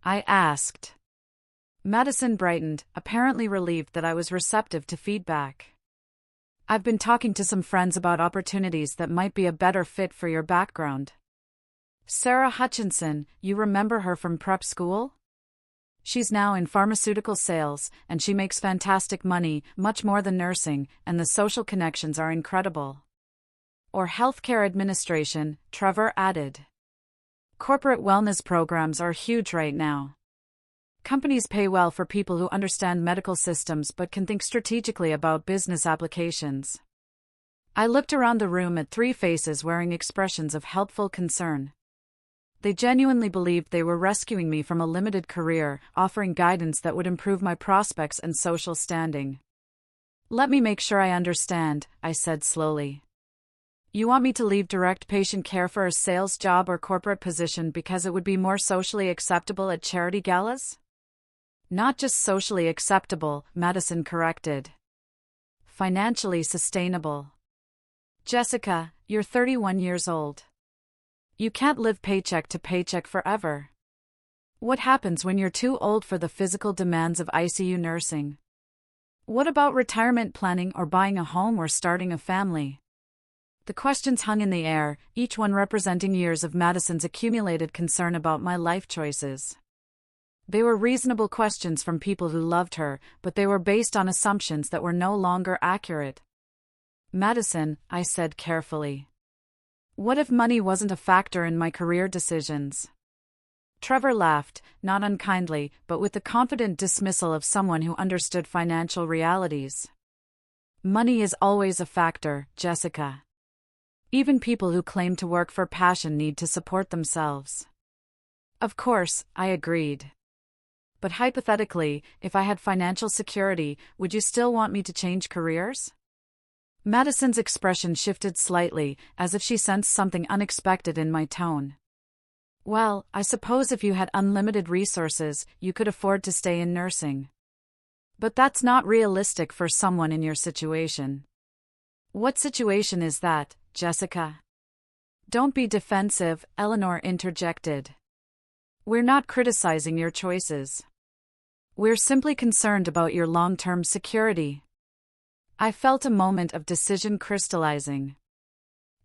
I asked. Madison brightened, apparently relieved that I was receptive to feedback. "I've been talking to some friends about opportunities that might be a better fit for your background. Sarah Hutchinson, you remember her from prep school? She's now in pharmaceutical sales, and she makes fantastic money, much more than nursing, and the social connections are incredible." "Or healthcare administration," Trevor added. "Corporate wellness programs are huge right now. Companies pay well for people who understand medical systems but can think strategically about business applications." I looked around the room at three faces wearing expressions of helpful concern. They genuinely believed they were rescuing me from a limited career, offering guidance that would improve my prospects and social standing. "Let me make sure I understand," I said slowly. "You want me to leave direct patient care for a sales job or corporate position because it would be more socially acceptable at charity galas?" "Not just socially acceptable," Madison corrected. "Financially sustainable. Jessica, you're 31 years old. You can't live paycheck to paycheck forever. What happens when you're too old for the physical demands of ICU nursing? What about retirement planning or buying a home or starting a family? The questions hung in the air, each one representing years of Madison's accumulated concern about my life choices. They were reasonable questions from people who loved her, but they were based on assumptions that were no longer accurate. Madison, I said carefully. What if money wasn't a factor in my career decisions? Trevor laughed, not unkindly, but with the confident dismissal of someone who understood financial realities. Money is always a factor, Jessica. Even people who claim to work for passion need to support themselves. Of course, I agreed. But hypothetically, if I had financial security, would you still want me to change careers? Madison's expression shifted slightly, as if she sensed something unexpected in my tone. Well, I suppose if you had unlimited resources, you could afford to stay in nursing. But that's not realistic for someone in your situation. What situation is that, Jessica? Don't be defensive, Eleanor interjected. We're not criticizing your choices. We're simply concerned about your long-term security. I felt a moment of decision crystallizing.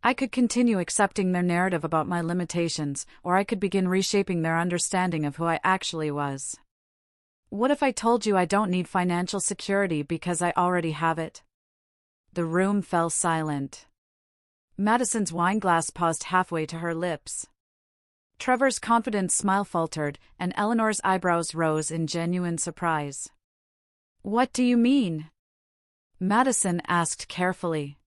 I could continue accepting their narrative about my limitations, or I could begin reshaping their understanding of who I actually was. What if I told you I don't need financial security because I already have it? The room fell silent. Madison's wineglass paused halfway to her lips. Trevor's confident smile faltered, and Eleanor's eyebrows rose in genuine surprise. What do you mean? Madison asked carefully.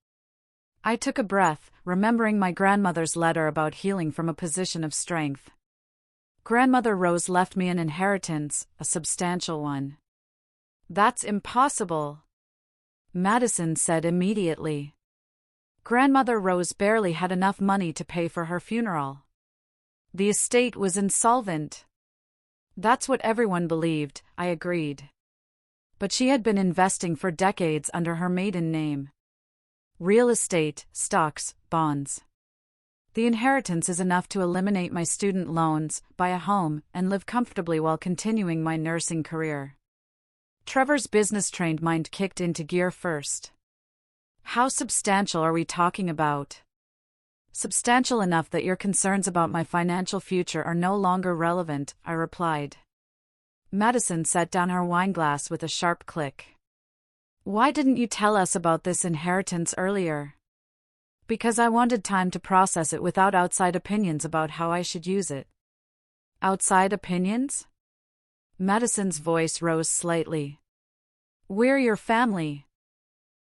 I took a breath, remembering my grandmother's letter about healing from a position of strength. Grandmother Rose left me an inheritance, a substantial one. That's impossible, Madison said immediately. Grandmother Rose barely had enough money to pay for her funeral. The estate was insolvent. That's what everyone believed, I agreed. But she had been investing for decades under her maiden name. Real estate, stocks, bonds. The inheritance is enough to eliminate my student loans, buy a home, and live comfortably while continuing my nursing career. Trevor's business-trained mind kicked into gear first. How substantial are we talking about? Substantial enough that your concerns about my financial future are no longer relevant, I replied. Madison set down her wineglass with a sharp click. Why didn't you tell us about this inheritance earlier? Because I wanted time to process it without outside opinions about how I should use it. Outside opinions? Madison's voice rose slightly. We're your family.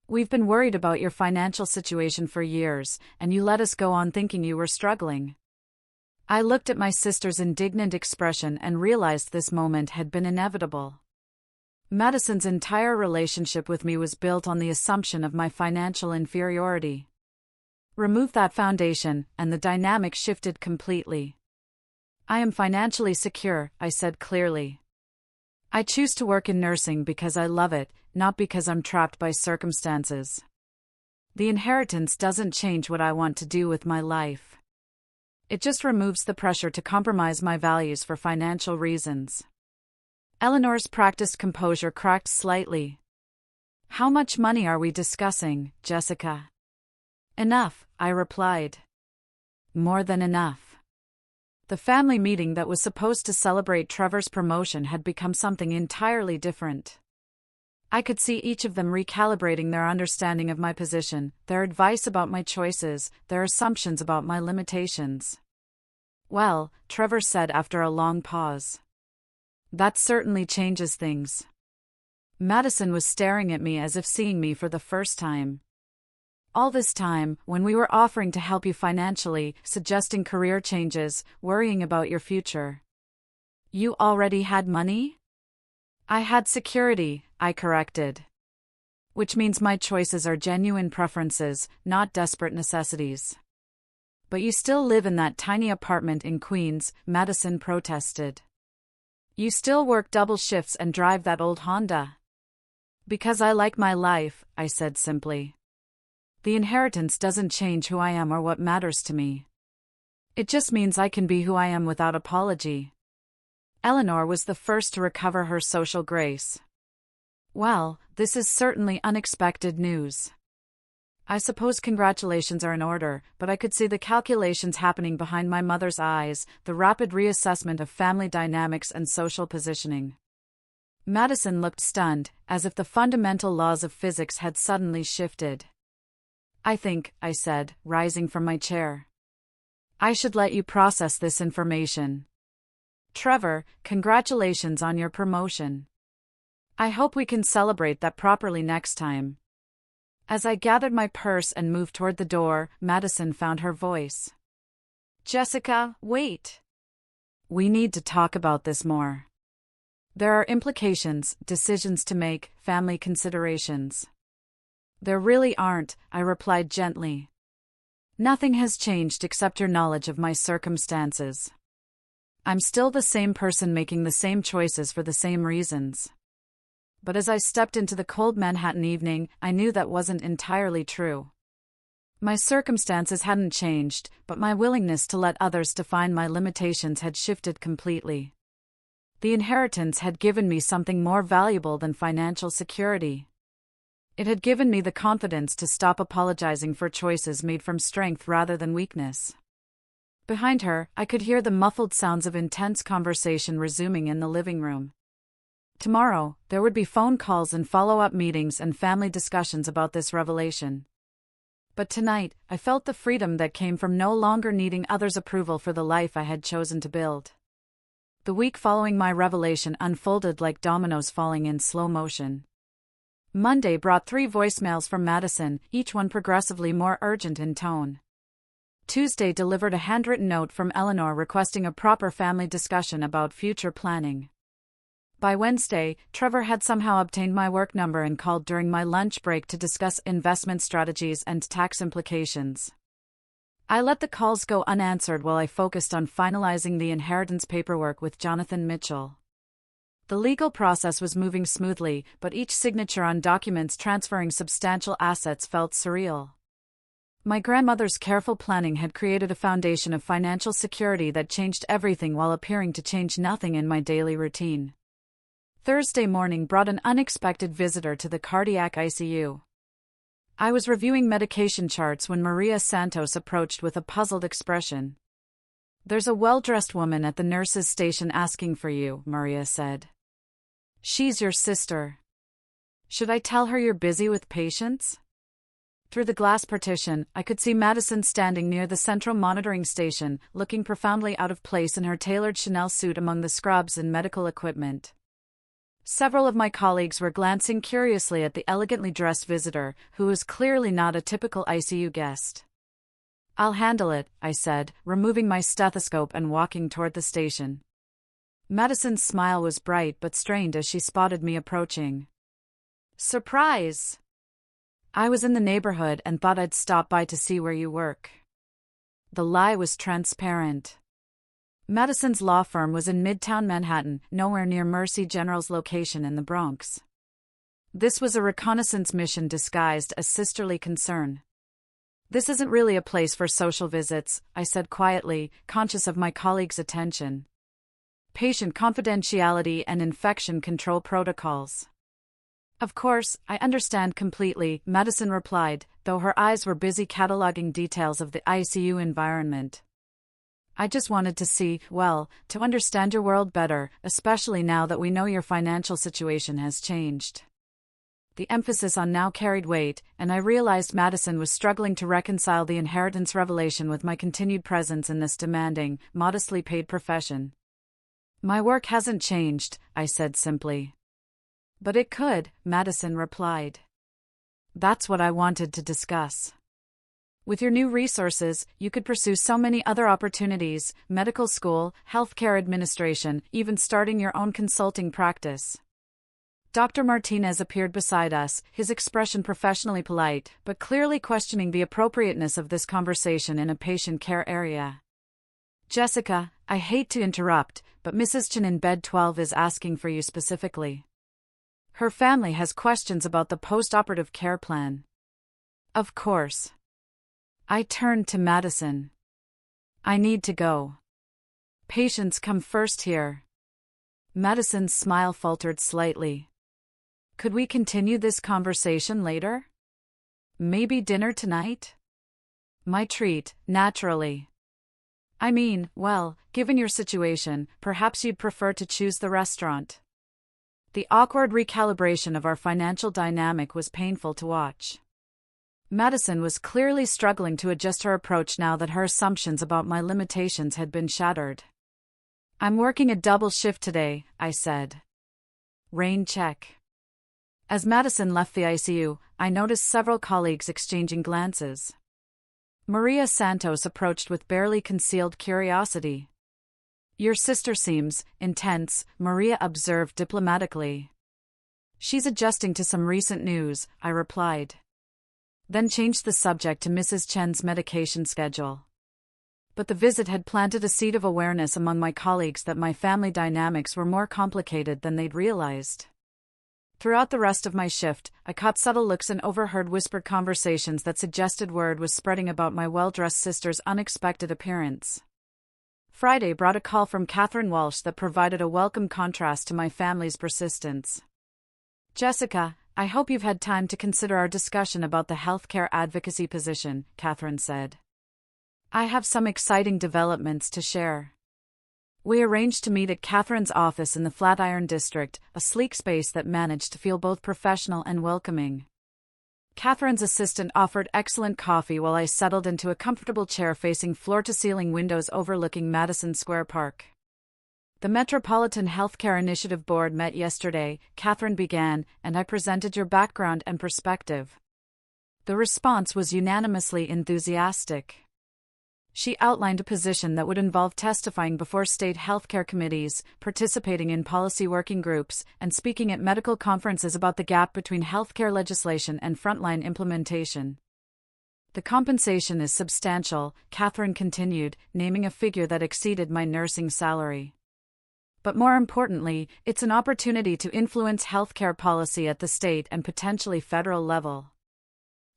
We've been worried about your financial situation for years, and you let us go on thinking you were struggling. I looked at my sister's indignant expression and realized this moment had been inevitable. Madison's entire relationship with me was built on the assumption of my financial inferiority. Remove that foundation, and the dynamic shifted completely. I am financially secure, I said clearly. I choose to work in nursing because I love it, not because I'm trapped by circumstances. The inheritance doesn't change what I want to do with my life. It just removes the pressure to compromise my values for financial reasons. Eleanor's practiced composure cracked slightly. How much money are we discussing, Jessica? Enough, I replied. More than enough. The family meeting that was supposed to celebrate Trevor's promotion had become something entirely different. I could see each of them recalibrating their understanding of my position, their advice about my choices, their assumptions about my limitations. Well, Trevor said after a long pause. That certainly changes things. Madison was staring at me as if seeing me for the first time. All this time, when we were offering to help you financially, suggesting career changes, worrying about your future. You already had money? I had security, I corrected. Which means my choices are genuine preferences, not desperate necessities. But you still live in that tiny apartment in Queens, Madison protested. You still work double shifts and drive that old Honda. Because I like my life, I said simply. The inheritance doesn't change who I am or what matters to me. It just means I can be who I am without apology. Eleanor was the first to recover her social grace. "Well, this is certainly unexpected news. I suppose congratulations are in order, but I could see the calculations happening behind my mother's eyes, the rapid reassessment of family dynamics and social positioning." Madison looked stunned, as if the fundamental laws of physics had suddenly shifted. "I think," I said, rising from my chair, "I should let you process this information. Trevor, congratulations on your promotion. I hope we can celebrate that properly next time." As I gathered my purse and moved toward the door, Madison found her voice. "Jessica, wait. We need to talk about this more. There are implications, decisions to make, family considerations." "There really aren't," I replied gently. "Nothing has changed except your knowledge of my circumstances. I'm still the same person making the same choices for the same reasons." But as I stepped into the cold Manhattan evening, I knew that wasn't entirely true. My circumstances hadn't changed, but my willingness to let others define my limitations had shifted completely. The inheritance had given me something more valuable than financial security. It had given me the confidence to stop apologizing for choices made from strength rather than weakness. Behind her, I could hear the muffled sounds of intense conversation resuming in the living room. Tomorrow, there would be phone calls and follow-up meetings and family discussions about this revelation. But tonight, I felt the freedom that came from no longer needing others' approval for the life I had chosen to build. The week following my revelation unfolded like dominoes falling in slow motion. Monday brought 3 voicemails from Madison, each one progressively more urgent in tone. Tuesday delivered a handwritten note from Eleanor requesting a proper family discussion about future planning. By Wednesday, Trevor had somehow obtained my work number and called during my lunch break to discuss investment strategies and tax implications. I let the calls go unanswered while I focused on finalizing the inheritance paperwork with Jonathan Mitchell. The legal process was moving smoothly, but each signature on documents transferring substantial assets felt surreal. My grandmother's careful planning had created a foundation of financial security that changed everything while appearing to change nothing in my daily routine. Thursday morning brought an unexpected visitor to the cardiac ICU. I was reviewing medication charts when Maria Santos approached with a puzzled expression. "There's a well-dressed woman at the nurse's station asking for you," Maria said. "She's your sister. Should I tell her you're busy with patients?" Through the glass partition, I could see Madison standing near the central monitoring station, looking profoundly out of place in her tailored Chanel suit among the scrubs and medical equipment. Several of my colleagues were glancing curiously at the elegantly dressed visitor, who was clearly not a typical ICU guest. "I'll handle it," I said, removing my stethoscope and walking toward the station. Madison's smile was bright but strained as she spotted me approaching. "Surprise! I was in the neighborhood and thought I'd stop by to see where you work." The lie was transparent. Madison's law firm was in Midtown Manhattan, nowhere near Mercy General's location in the Bronx. This was a reconnaissance mission disguised as sisterly concern. "This isn't really a place for social visits," I said quietly, conscious of my colleague's attention. "Patient confidentiality and infection control protocols." "Of course, I understand completely," Madison replied, though her eyes were busy cataloging details of the ICU environment. "I just wanted to to understand your world better, especially now that we know your financial situation has changed." The emphasis on now carried weight, and I realized Madison was struggling to reconcile the inheritance revelation with my continued presence in this demanding, modestly paid profession. "My work hasn't changed," I said simply. "But it could," Madison replied. "That's what I wanted to discuss. With your new resources, you could pursue so many other opportunities: medical school, healthcare administration, even starting your own consulting practice." Dr. Martinez appeared beside us, his expression professionally polite, but clearly questioning the appropriateness of this conversation in a patient care area. "Jessica, I hate to interrupt, but Mrs. Chen in bed 12 is asking for you specifically. Her family has questions about the post-operative care plan." "Of course." I turned to Madison. "I need to go. Patients come first here." Madison's smile faltered slightly. Could we continue this conversation later? Maybe dinner tonight? My treat, naturally. I mean, well, given your situation, perhaps you'd prefer to choose the restaurant. The awkward recalibration of our financial dynamic was painful to watch. Madison was clearly struggling to adjust her approach now that her assumptions about my limitations had been shattered. I'm working a double shift today, I said. Rain check. As Madison left the ICU, I noticed several colleagues exchanging glances. Maria Santos approached with barely concealed curiosity. Your sister seems intense, Maria observed diplomatically. She's adjusting to some recent news, I replied. Then changed the subject to Mrs. Chen's medication schedule. But the visit had planted a seed of awareness among my colleagues that my family dynamics were more complicated than they'd realized. Throughout the rest of my shift, I caught subtle looks and overheard whispered conversations that suggested word was spreading about my well-dressed sister's unexpected appearance. Friday brought a call from Catherine Walsh that provided a welcome contrast to my family's persistence. Jessica, I hope you've had time to consider our discussion about the healthcare advocacy position, Catherine said. I have some exciting developments to share. We arranged to meet at Catherine's office in the Flatiron District, a sleek space that managed to feel both professional and welcoming. Catherine's assistant offered excellent coffee while I settled into a comfortable chair facing floor-to-ceiling windows overlooking Madison Square Park. The Metropolitan Healthcare Initiative Board met yesterday, Catherine began, and I presented your background and perspective. The response was unanimously enthusiastic. She outlined a position that would involve testifying before state healthcare committees, participating in policy working groups, and speaking at medical conferences about the gap between healthcare legislation and frontline implementation. The compensation is substantial, Catherine continued, naming a figure that exceeded my nursing salary. But more importantly, it's an opportunity to influence healthcare policy at the state and potentially federal level.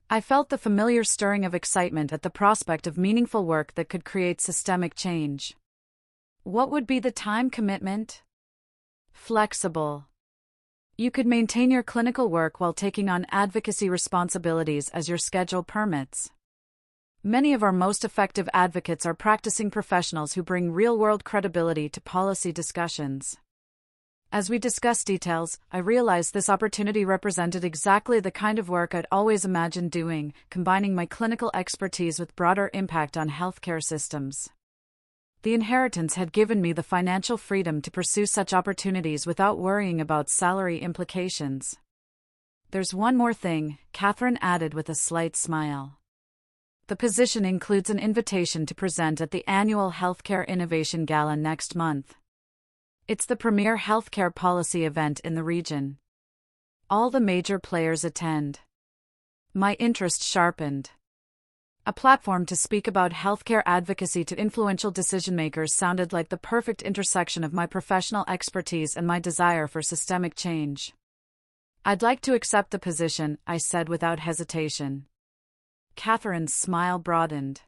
I felt the familiar stirring of excitement at the prospect of meaningful work that could create systemic change. What would be the time commitment? Flexible. You could maintain your clinical work while taking on advocacy responsibilities as your schedule permits. Many of our most effective advocates are practicing professionals who bring real-world credibility to policy discussions. As we discussed details, I realized this opportunity represented exactly the kind of work I'd always imagined doing, combining my clinical expertise with broader impact on healthcare systems. The inheritance had given me the financial freedom to pursue such opportunities without worrying about salary implications. There's one more thing, Catherine added with a slight smile. The position includes an invitation to present at the annual Healthcare Innovation Gala next month. It's the premier healthcare policy event in the region. All the major players attend. My interest sharpened. A platform to speak about healthcare advocacy to influential decision-makers sounded like the perfect intersection of my professional expertise and my desire for systemic change. I'd like to accept the position, I said without hesitation. Catherine's smile broadened.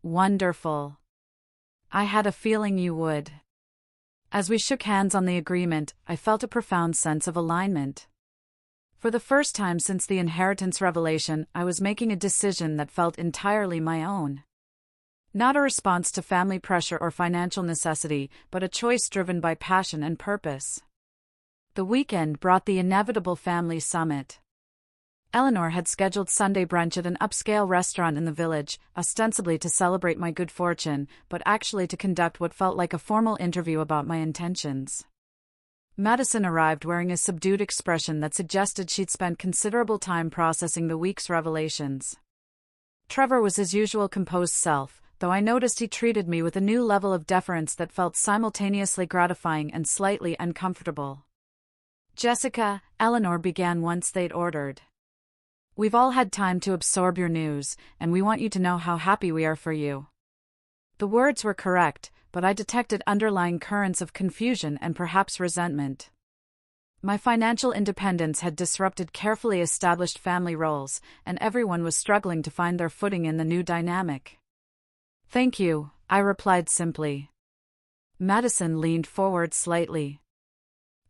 Wonderful. I had a feeling you would. As we shook hands on the agreement, I felt a profound sense of alignment. For the first time since the inheritance revelation, I was making a decision that felt entirely my own. Not a response to family pressure or financial necessity, but a choice driven by passion and purpose. The weekend brought the inevitable family summit. Eleanor had scheduled Sunday brunch at an upscale restaurant in the village, ostensibly to celebrate my good fortune, but actually to conduct what felt like a formal interview about my intentions. Madison arrived wearing a subdued expression that suggested she'd spent considerable time processing the week's revelations. Trevor was his usual composed self, though I noticed he treated me with a new level of deference that felt simultaneously gratifying and slightly uncomfortable. Jessica, Eleanor began once they'd ordered. We've all had time to absorb your news, and we want you to know how happy we are for you. The words were correct, but I detected underlying currents of confusion and perhaps resentment. My financial independence had disrupted carefully established family roles, and everyone was struggling to find their footing in the new dynamic. Thank you, I replied simply. Madison leaned forward slightly.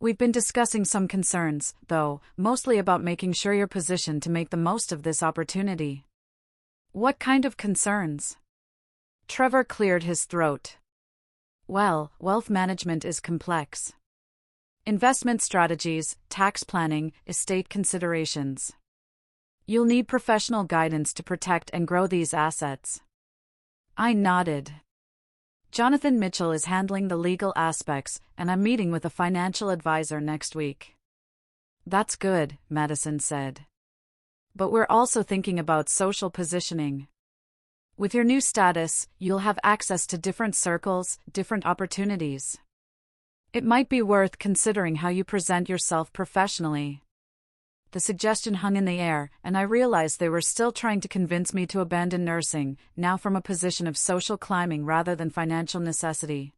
We've been discussing some concerns, though, mostly about making sure you're positioned to make the most of this opportunity. What kind of concerns? Trevor cleared his throat. Well, wealth management is complex. Investment strategies, tax planning, estate considerations. You'll need professional guidance to protect and grow these assets. I nodded. Jonathan Mitchell is handling the legal aspects, and I'm meeting with a financial advisor next week. That's good, Madison said. But we're also thinking about social positioning. With your new status, you'll have access to different circles, different opportunities. It might be worth considering how you present yourself professionally. The suggestion hung in the air, and I realized they were still trying to convince me to abandon nursing, now from a position of social climbing rather than financial necessity.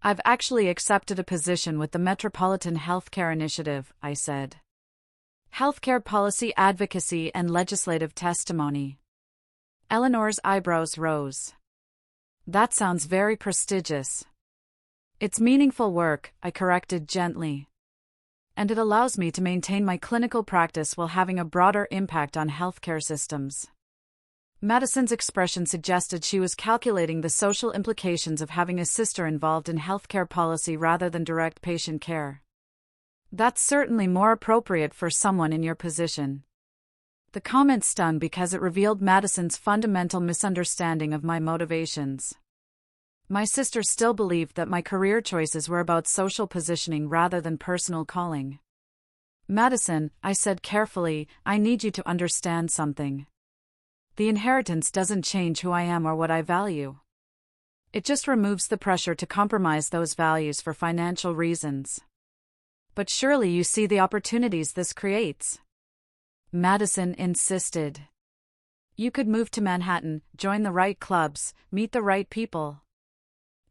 I've actually accepted a position with the Metropolitan Healthcare Initiative, I said. Healthcare policy advocacy and legislative testimony. Eleanor's eyebrows rose. That sounds very prestigious. It's meaningful work, I corrected gently. And it allows me to maintain my clinical practice while having a broader impact on healthcare systems. Madison's expression suggested she was calculating the social implications of having a sister involved in healthcare policy rather than direct patient care. That's certainly more appropriate for someone in your position. The comment stung because it revealed Madison's fundamental misunderstanding of my motivations. My sister still believed that my career choices were about social positioning rather than personal calling. Madison, I said carefully, I need you to understand something. The inheritance doesn't change who I am or what I value. It just removes the pressure to compromise those values for financial reasons. But surely you see the opportunities this creates. Madison insisted. You could move to Manhattan, join the right clubs, meet the right people.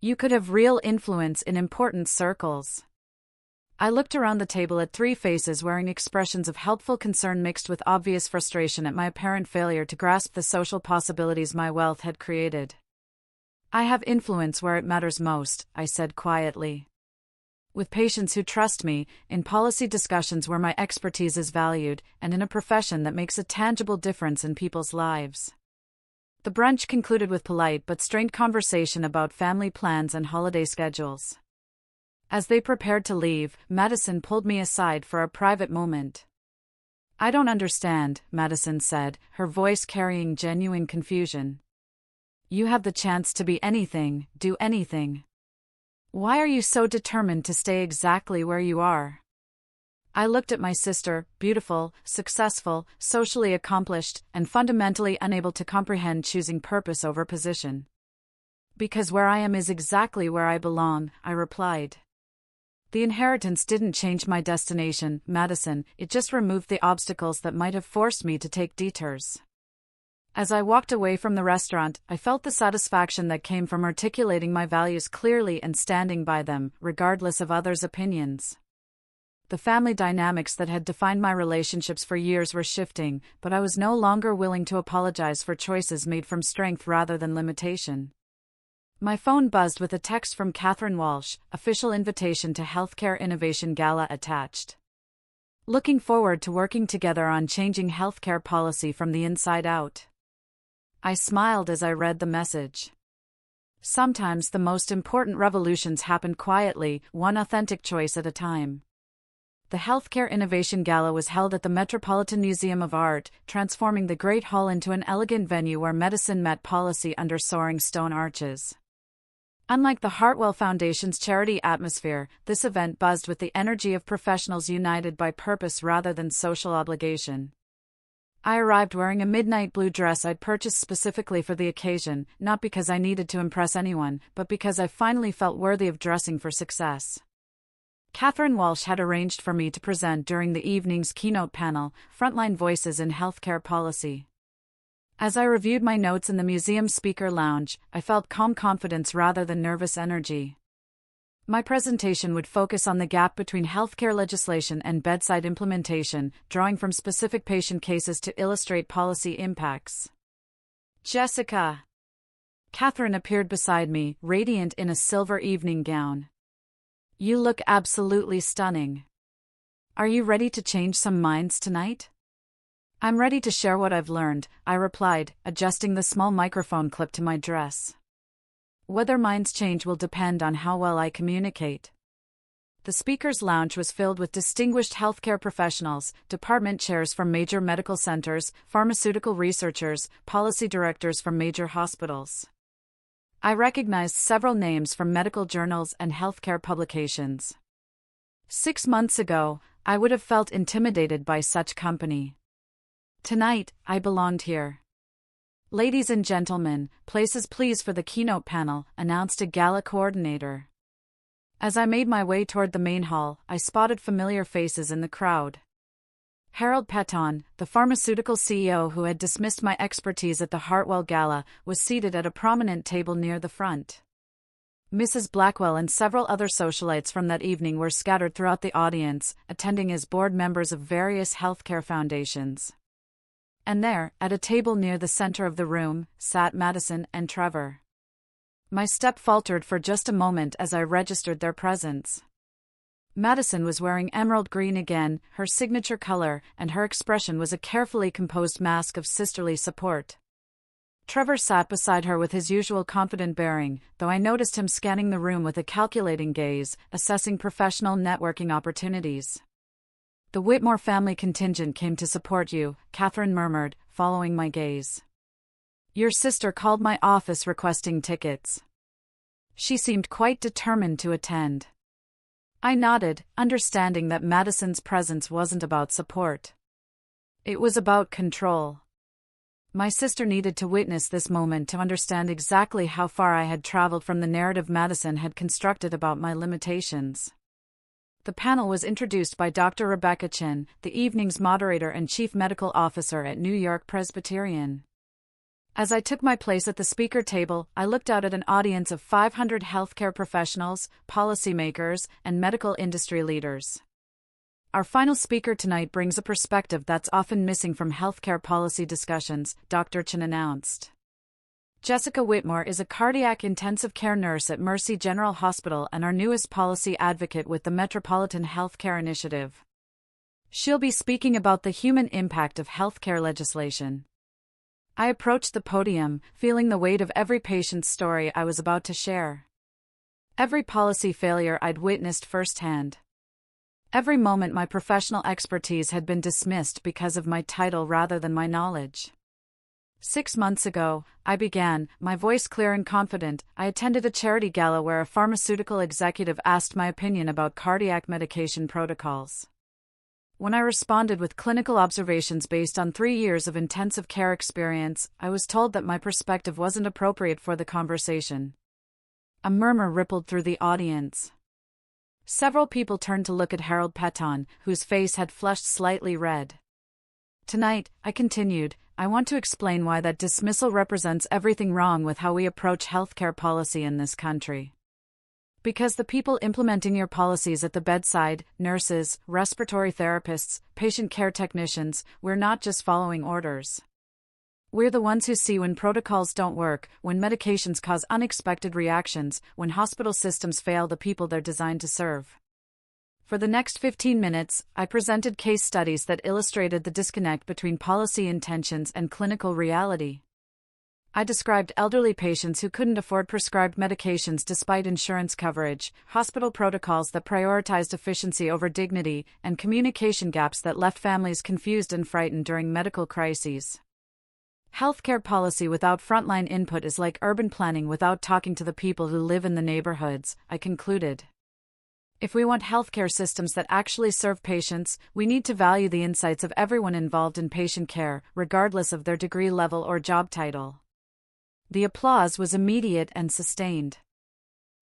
You could have real influence in important circles. I looked around the table at three faces wearing expressions of helpful concern mixed with obvious frustration at my apparent failure to grasp the social possibilities my wealth had created. I have influence where it matters most, I said quietly. With patients who trust me, in policy discussions where my expertise is valued, and in a profession that makes a tangible difference in people's lives. The brunch concluded with polite but strained conversation about family plans and holiday schedules. As they prepared to leave, Madison pulled me aside for a private moment. I don't understand, Madison said, her voice carrying genuine confusion. You have the chance to be anything, do anything. Why are you so determined to stay exactly where you are? I looked at my sister, beautiful, successful, socially accomplished, and fundamentally unable to comprehend choosing purpose over position. Because where I am is exactly where I belong, I replied. The inheritance didn't change my destination, Madison, it just removed the obstacles that might have forced me to take detours. As I walked away from the restaurant, I felt the satisfaction that came from articulating my values clearly and standing by them, regardless of others' opinions. The family dynamics that had defined my relationships for years were shifting, but I was no longer willing to apologize for choices made from strength rather than limitation. My phone buzzed with a text from Catherine Walsh, official invitation to Healthcare Innovation Gala attached. Looking forward to working together on changing healthcare policy from the inside out. I smiled as I read the message. Sometimes the most important revolutions happen quietly, one authentic choice at a time. The Healthcare Innovation Gala was held at the Metropolitan Museum of Art, transforming the Great Hall into an elegant venue where medicine met policy under soaring stone arches. Unlike the Hartwell Foundation's charity atmosphere, this event buzzed with the energy of professionals united by purpose rather than social obligation. I arrived wearing a midnight blue dress I'd purchased specifically for the occasion, not because I needed to impress anyone, but because I finally felt worthy of dressing for success. Catherine Walsh had arranged for me to present during the evening's keynote panel, Frontline Voices in Healthcare Policy. As I reviewed my notes in the museum speaker lounge, I felt calm confidence rather than nervous energy. My presentation would focus on the gap between healthcare legislation and bedside implementation, drawing from specific patient cases to illustrate policy impacts.'Jessica!' Catherine appeared beside me, radiant in a silver evening gown. You look absolutely stunning. Are you ready to change some minds tonight? I'm ready to share what I've learned, I replied, adjusting the small microphone clip to my dress. Whether minds change will depend on how well I communicate. The speaker's lounge was filled with distinguished healthcare professionals, department chairs from major medical centers, pharmaceutical researchers, policy directors from major hospitals. I recognized several names from medical journals and healthcare publications. 6 months ago, I would have felt intimidated by such company. Tonight, I belonged here. Ladies and gentlemen, places please for the keynote panel, announced a GALA coordinator. As I made my way toward the main hall, I spotted familiar faces in the crowd. Harold Peton, the pharmaceutical CEO who had dismissed my expertise at the Hartwell Gala, was seated at a prominent table near the front. Mrs. Blackwell and several other socialites from that evening were scattered throughout the audience, attending as board members of various healthcare foundations. And there, at a table near the center of the room, sat Madison and Trevor. My step faltered for just a moment as I registered their presence. Madison was wearing emerald green again, her signature color, and her expression was a carefully composed mask of sisterly support. Trevor sat beside her with his usual confident bearing, though I noticed him scanning the room with a calculating gaze, assessing professional networking opportunities. The Whitmore family contingent came to support you, Catherine murmured, following my gaze. Your sister called my office requesting tickets. She seemed quite determined to attend. I nodded, understanding that Madison's presence wasn't about support. It was about control. My sister needed to witness this moment to understand exactly how far I had traveled from the narrative Madison had constructed about my limitations. The panel was introduced by Dr. Rebecca Chin, the evening's moderator and chief medical officer at New York Presbyterian. As I took my place at the speaker table, I looked out at an audience of 500 healthcare professionals, policymakers, and medical industry leaders. Our final speaker tonight brings a perspective that's often missing from healthcare policy discussions, Dr. Chin announced. Jessica Whitmore is a cardiac intensive care nurse at Mercy General Hospital and our newest policy advocate with the Metropolitan Healthcare Initiative. She'll be speaking about the human impact of healthcare legislation. I approached the podium, feeling the weight of every patient's story I was about to share. Every policy failure I'd witnessed firsthand. Every moment my professional expertise had been dismissed because of my title rather than my knowledge. 6 months ago, I began, my voice clear and confident. I attended a charity gala where a pharmaceutical executive asked my opinion about cardiac medication protocols. When I responded with clinical observations based on 3 years of intensive care experience, I was told that my perspective wasn't appropriate for the conversation. A murmur rippled through the audience. Several people turned to look at Harold Peton, whose face had flushed slightly red. Tonight, I continued, I want to explain why that dismissal represents everything wrong with how we approach healthcare policy in this country. Because the people implementing your policies at the bedside, nurses, respiratory therapists, patient care technicians, we're not just following orders. We're the ones who see when protocols don't work, when medications cause unexpected reactions, when hospital systems fail the people they're designed to serve. For the next 15 minutes, I presented case studies that illustrated the disconnect between policy intentions and clinical reality. I described elderly patients who couldn't afford prescribed medications despite insurance coverage, hospital protocols that prioritized efficiency over dignity, and communication gaps that left families confused and frightened during medical crises. Healthcare policy without frontline input is like urban planning without talking to the people who live in the neighborhoods, I concluded. If we want healthcare systems that actually serve patients, we need to value the insights of everyone involved in patient care, regardless of their degree level or job title. The applause was immediate and sustained.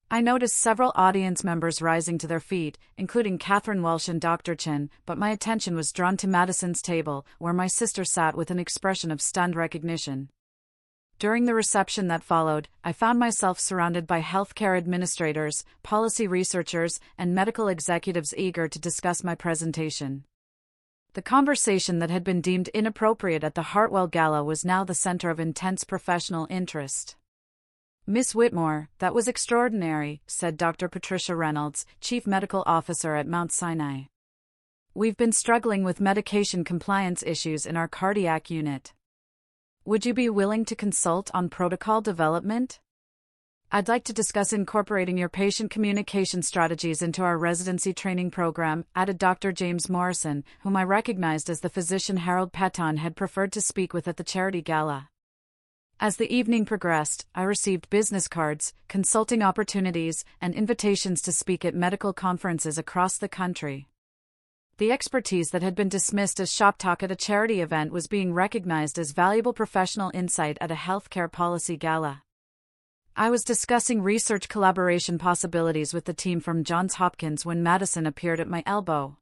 I noticed several audience members rising to their feet, including Catherine Welsh and Dr. Chin, but my attention was drawn to Madison's table, where my sister sat with an expression of stunned recognition. During the reception that followed, I found myself surrounded by healthcare administrators, policy researchers, and medical executives eager to discuss my presentation. The conversation that had been deemed inappropriate at the Hartwell Gala was now the center of intense professional interest. Miss Whitmore, that was extraordinary, said Dr. Patricia Reynolds, Chief Medical Officer at Mount Sinai. We've been struggling with medication compliance issues in our cardiac unit. Would you be willing to consult on protocol development? I'd like to discuss incorporating your patient communication strategies into our residency training program, added Dr. James Morrison, whom I recognized as the physician Harold Patton had preferred to speak with at the charity gala. As the evening progressed, I received business cards, consulting opportunities, and invitations to speak at medical conferences across the country. The expertise that had been dismissed as shop talk at a charity event was being recognized as valuable professional insight at a healthcare policy gala. I was discussing research collaboration possibilities with the team from Johns Hopkins when Madison appeared at my elbow.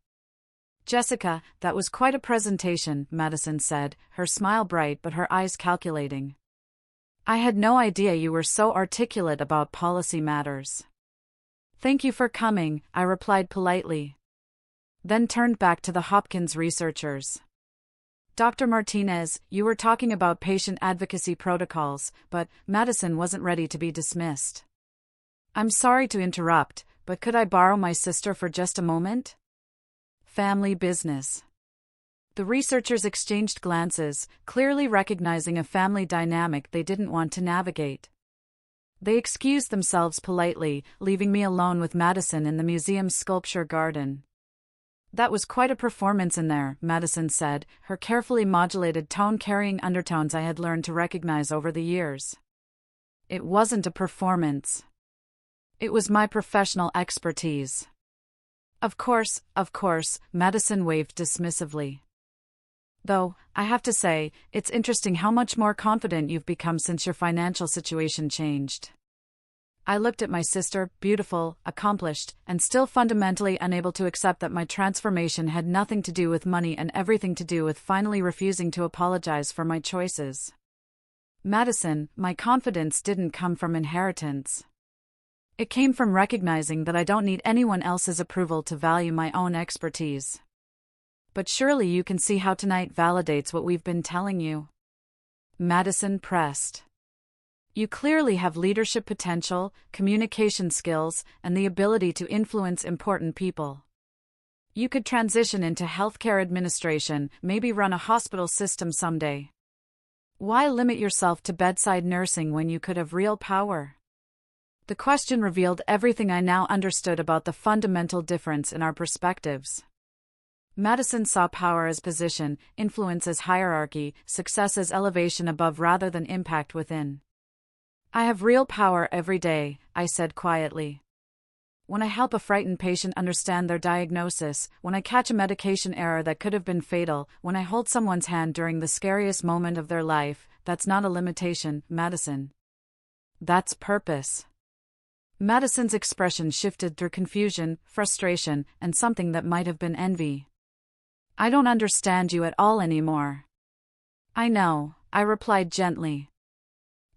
Jessica, that was quite a presentation, Madison said, her smile bright but her eyes calculating. I had no idea you were so articulate about policy matters. Thank you for coming, I replied politely. Then turned back to the Hopkins researchers. Dr. Martinez, you were talking about patient advocacy protocols, but Madison wasn't ready to be dismissed. I'm sorry to interrupt, but could I borrow my sister for just a moment? Family business. The researchers exchanged glances, clearly recognizing a family dynamic they didn't want to navigate. They excused themselves politely, leaving me alone with Madison in the museum's sculpture garden. That was quite a performance in there, Madison said, her carefully modulated tone carrying undertones I had learned to recognize over the years. It wasn't a performance. It was my professional expertise. Of course, Madison waved dismissively. Though, I have to say, it's interesting how much more confident you've become since your financial situation changed. I looked at my sister, beautiful, accomplished, and still fundamentally unable to accept that my transformation had nothing to do with money and everything to do with finally refusing to apologize for my choices. Madison, my confidence didn't come from inheritance. It came from recognizing that I don't need anyone else's approval to value my own expertise. But surely you can see how tonight validates what we've been telling you. Madison pressed. You clearly have leadership potential, communication skills, and the ability to influence important people. You could transition into healthcare administration, maybe run a hospital system someday. Why limit yourself to bedside nursing when you could have real power? The question revealed everything I now understood about the fundamental difference in our perspectives. Madison saw power as position, influence as hierarchy, success as elevation above rather than impact within. I have real power every day, I said quietly. When I help a frightened patient understand their diagnosis, when I catch a medication error that could have been fatal, when I hold someone's hand during the scariest moment of their life, that's not a limitation, Madison. That's purpose. Madison's expression shifted through confusion, frustration, and something that might have been envy. I don't understand you at all anymore. I know, I replied gently.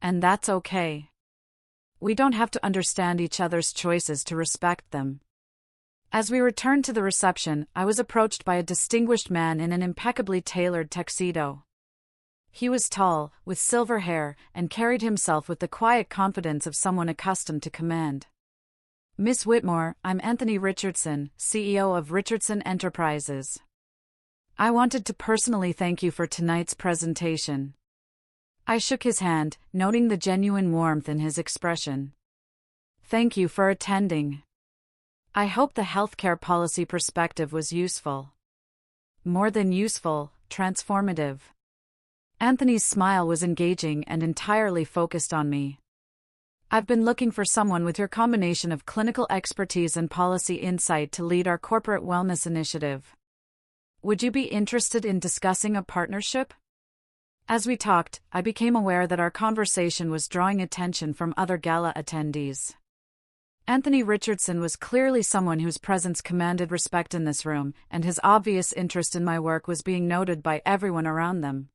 And that's okay. We don't have to understand each other's choices to respect them. As we returned to the reception, I was approached by a distinguished man in an impeccably tailored tuxedo. He was tall, with silver hair, and carried himself with the quiet confidence of someone accustomed to command. Miss Whitmore, I'm Anthony Richardson, CEO of Richardson Enterprises. I wanted to personally thank you for tonight's presentation. I shook his hand, noting the genuine warmth in his expression. Thank you for attending. I hope the healthcare policy perspective was useful. More than useful, transformative. Anthony's smile was engaging and entirely focused on me. I've been looking for someone with your combination of clinical expertise and policy insight to lead our corporate wellness initiative. Would you be interested in discussing a partnership? As we talked, I became aware that our conversation was drawing attention from other gala attendees. Anthony Richardson was clearly someone whose presence commanded respect in this room, and his obvious interest in my work was being noted by everyone around them.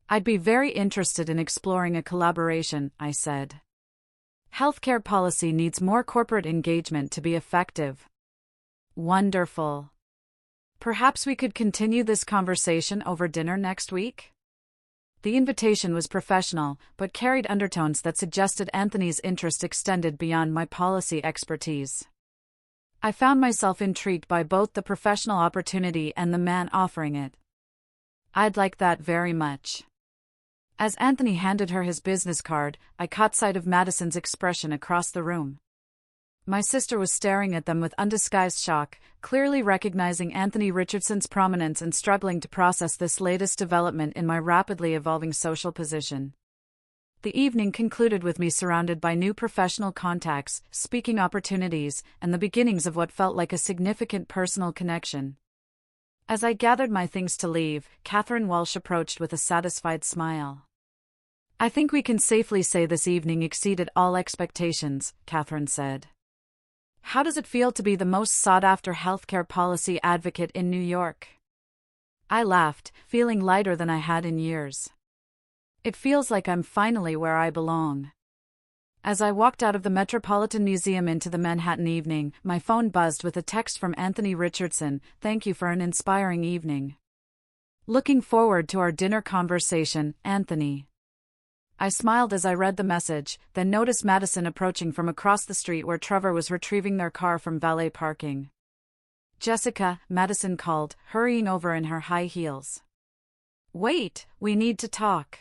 I'd be very interested in exploring a collaboration, I said. Healthcare policy needs more corporate engagement to be effective. Wonderful. Perhaps we could continue this conversation over dinner next week? The invitation was professional, but carried undertones that suggested Anthony's interest extended beyond my policy expertise. I found myself intrigued by both the professional opportunity and the man offering it. "I'd like that very much." As Anthony handed her his business card, I caught sight of Madison's expression across the room. My sister was staring at them with undisguised shock, clearly recognizing Anthony Richardson's prominence and struggling to process this latest development in my rapidly evolving social position. The evening concluded with me surrounded by new professional contacts, speaking opportunities, and the beginnings of what felt like a significant personal connection. As I gathered my things to leave, Catherine Walsh approached with a satisfied smile. "I think we can safely say this evening exceeded all expectations," Catherine said. "How does it feel to be the most sought-after healthcare policy advocate in New York?" I laughed, feeling lighter than I had in years. "It feels like I'm finally where I belong." As I walked out of the Metropolitan Museum into the Manhattan evening, my phone buzzed with a text from Anthony Richardson. "Thank you for an inspiring evening. Looking forward to our dinner conversation, Anthony." I smiled as I read the message, then noticed Madison approaching from across the street where Trevor was retrieving their car from valet parking. "Jessica," Madison called, hurrying over in her high heels. "Wait, we need to talk."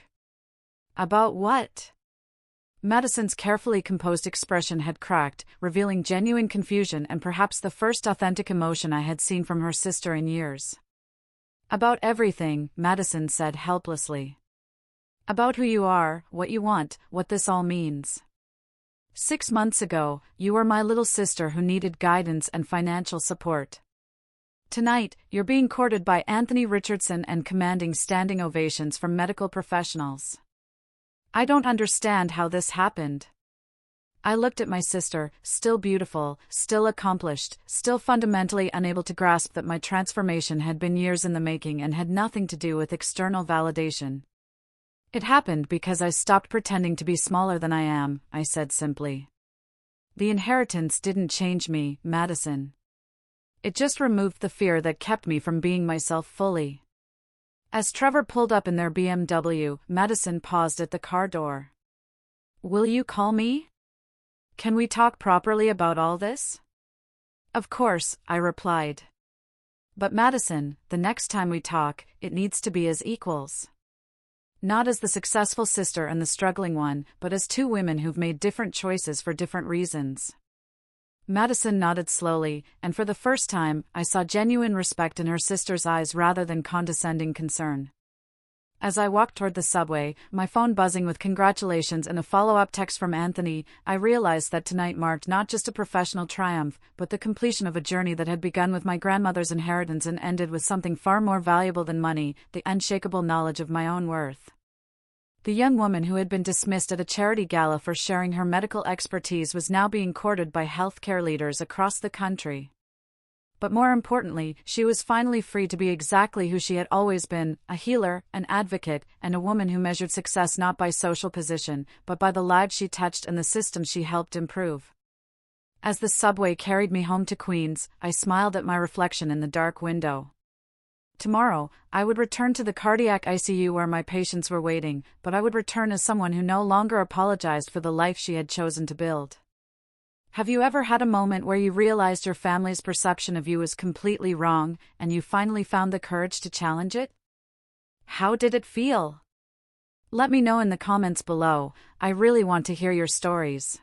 "About what?" Madison's carefully composed expression had cracked, revealing genuine confusion and perhaps the first authentic emotion I had seen from her sister in years. "About everything," Madison said helplessly. "About who you are, what you want, what this all means. 6 months ago, you were my little sister who needed guidance and financial support. Tonight, you're being courted by Anthony Richardson and commanding standing ovations from medical professionals. I don't understand how this happened." I looked at my sister, still beautiful, still accomplished, still fundamentally unable to grasp that my transformation had been years in the making and had nothing to do with external validation. "It happened because I stopped pretending to be smaller than I am," I said simply. "The inheritance didn't change me, Madison. It just removed the fear that kept me from being myself fully." As Trevor pulled up in their BMW, Madison paused at the car door. "Will you call me? Can we talk properly about all this?" "Of course," I replied. "But Madison, the next time we talk, it needs to be as equals. Not as the successful sister and the struggling one, but as two women who've made different choices for different reasons." Madison nodded slowly, and for the first time, I saw genuine respect in her sister's eyes rather than condescending concern. As I walked toward the subway, my phone buzzing with congratulations and a follow-up text from Anthony, I realized that tonight marked not just a professional triumph, but the completion of a journey that had begun with my grandmother's inheritance and ended with something far more valuable than money, the unshakable knowledge of my own worth. The young woman who had been dismissed at a charity gala for sharing her medical expertise was now being courted by healthcare leaders across the country. But more importantly, she was finally free to be exactly who she had always been, a healer, an advocate, and a woman who measured success not by social position, but by the lives she touched and the systems she helped improve. As the subway carried me home to Queens, I smiled at my reflection in the dark window. Tomorrow, I would return to the cardiac ICU where my patients were waiting, but I would return as someone who no longer apologized for the life she had chosen to build. Have you ever had a moment where you realized your family's perception of you was completely wrong, and you finally found the courage to challenge it? How did it feel? Let me know in the comments below. I really want to hear your stories.